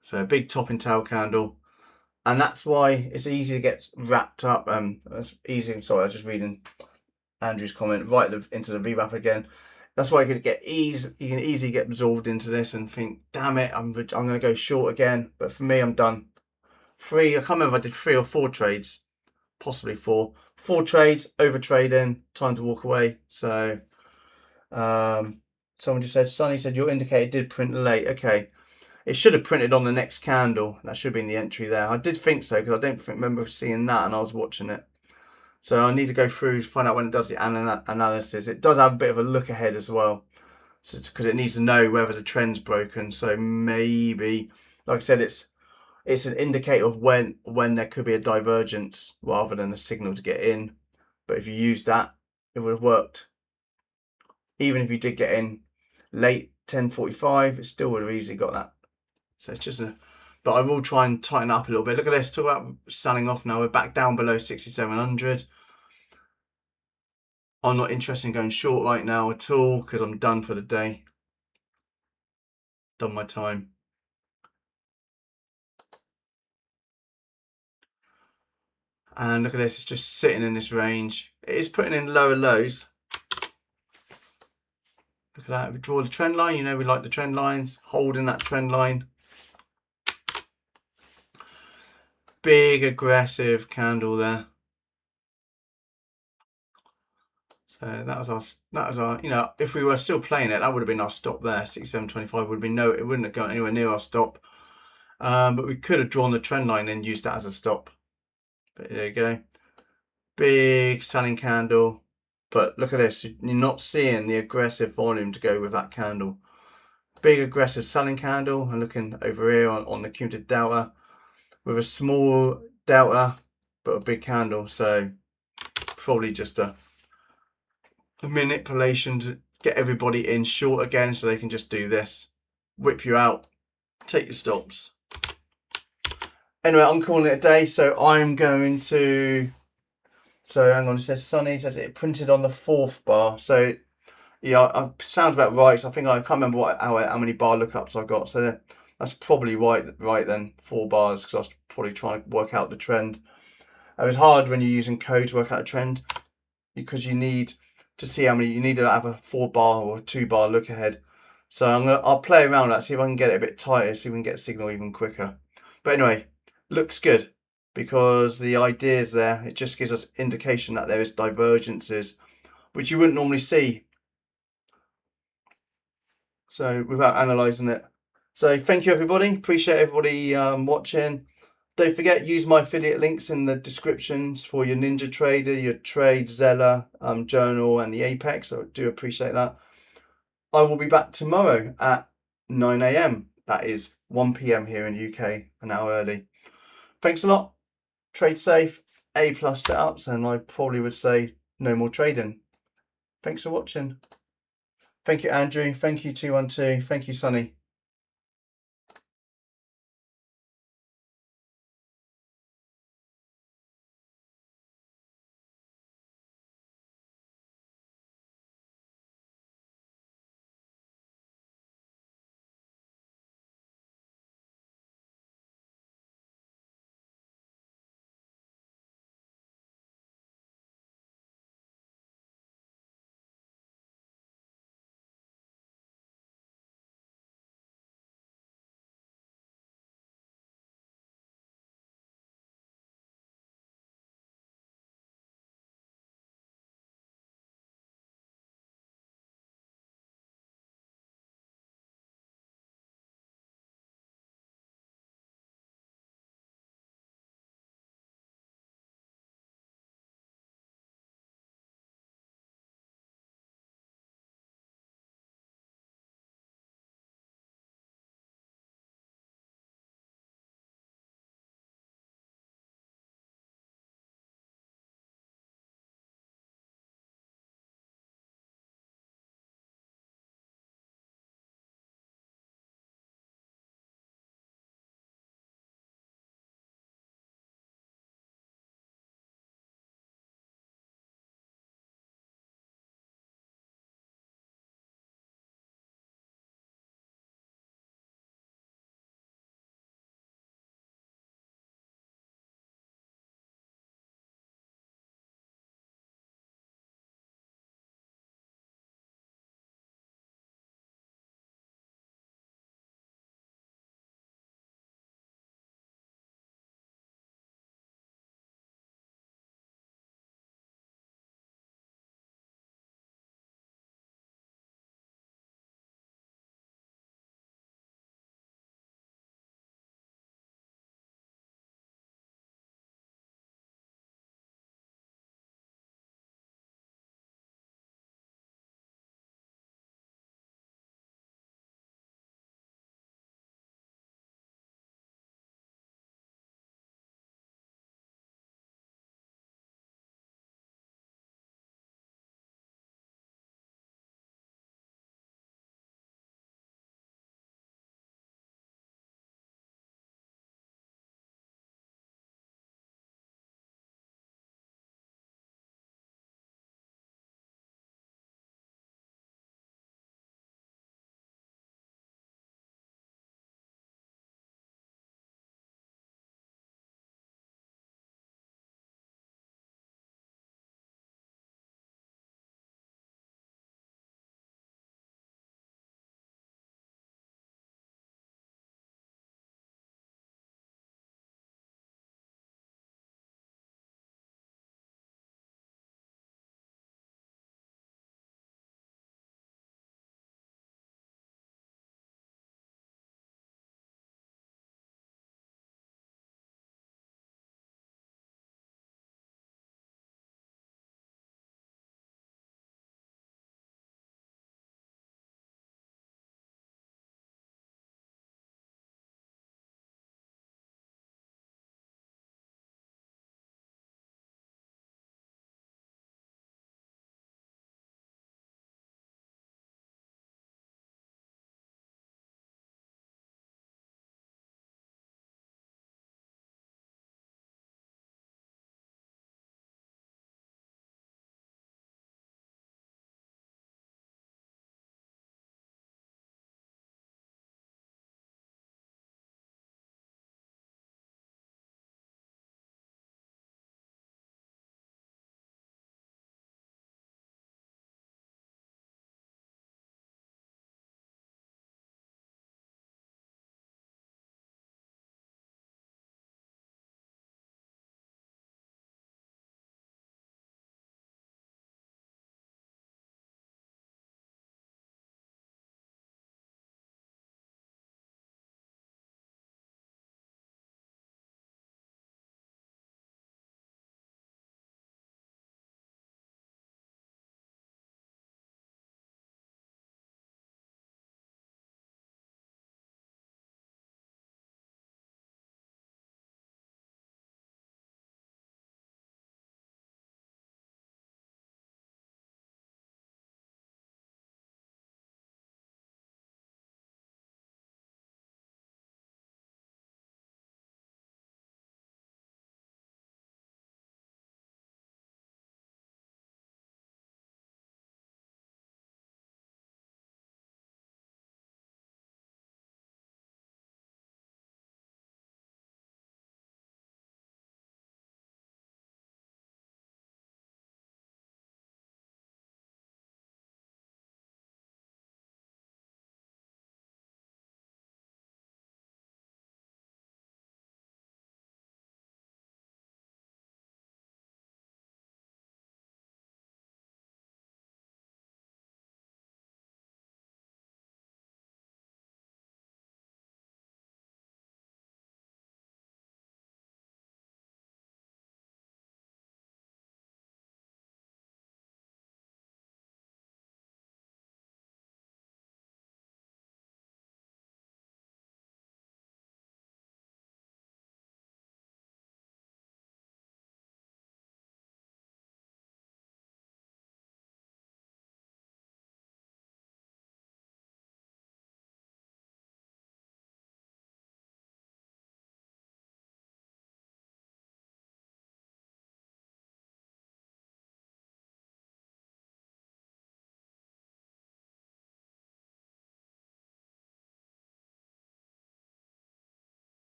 So a big top and tail candle, and that's why it's easy to get wrapped up. That's easy. Sorry, I was just reading Andrew's comment right into the VWAP again. That's why you can easily get absorbed into this and think, damn it, I'm going to go short again. But for me, I'm done. I can't remember if I did 3 or 4 trades, possibly 4. 4 trades, over trading, time to walk away. So someone just said, Sonny said your indicator did print late. Okay, it should have printed on the next candle. That should have been the entry there. I did think so, because I don't remember seeing that and I was watching it. So I need to go through to find out when it does the analysis. It does have a bit of a look ahead as well, so because it needs to know whether the trend's broken. So maybe, like I said, it's an indicator of when there could be a divergence rather than a signal to get in. But if you use that, it would have worked. Even if you did get in late 10:45, it still would have easily got that. So it's just but I will try and tighten up a little bit. Look at this, talk about selling off now. We're back down below 6,700. I'm not interested in going short right now at all, because I'm done for the day. Done my time. And look at this, it's just sitting in this range. It is putting in lower lows. Look at that, we draw the trend line. We like the trend lines, holding that trend line. Big aggressive candle there. So that was our, if we were still playing it, that would have been our stop there. 67.25 would have been it wouldn't have gone anywhere near our stop. But we could have drawn the trend line and used that as a stop. But there you go. Big selling candle. But look at this, you're not seeing the aggressive volume to go with that candle. Big aggressive selling candle, and looking over here on the cumulative delta with a small delta but a big candle. So probably just a manipulation to get everybody in short again, so they can just do this, whip you out, take your stops. Anyway, I'm calling it a day, so I'm going to, so hang on, it says Sunny says it printed on the 4th bar. So yeah, sounds about right. So I think I can't remember how many bar lookups I got. So that's probably right then, 4 bars, because I was probably trying to work out the trend. It was hard when you're using code to work out a trend, because you need to see how many, you need to have a 4 bar or a 2 bar look ahead. So I'll play around with that, see if I can get it a bit tighter, see if we can get a signal even quicker. But anyway, looks good, because the idea is there. It just gives us indication that there is divergences, which you wouldn't normally see. So without analysing it. So thank you everybody. Appreciate everybody watching. Don't forget, use my affiliate links in the descriptions for your Ninja Trader, your Trade, Zeller, Journal and the Apex. I do appreciate that. I will be back tomorrow at 9 AM. That is 1 PM here in the UK, an hour early. Thanks a lot. Trade safe, A+ setups, and I probably would say no more trading. Thanks for watching. Thank you, Andrew. Thank you, 212. Thank you, Sonny.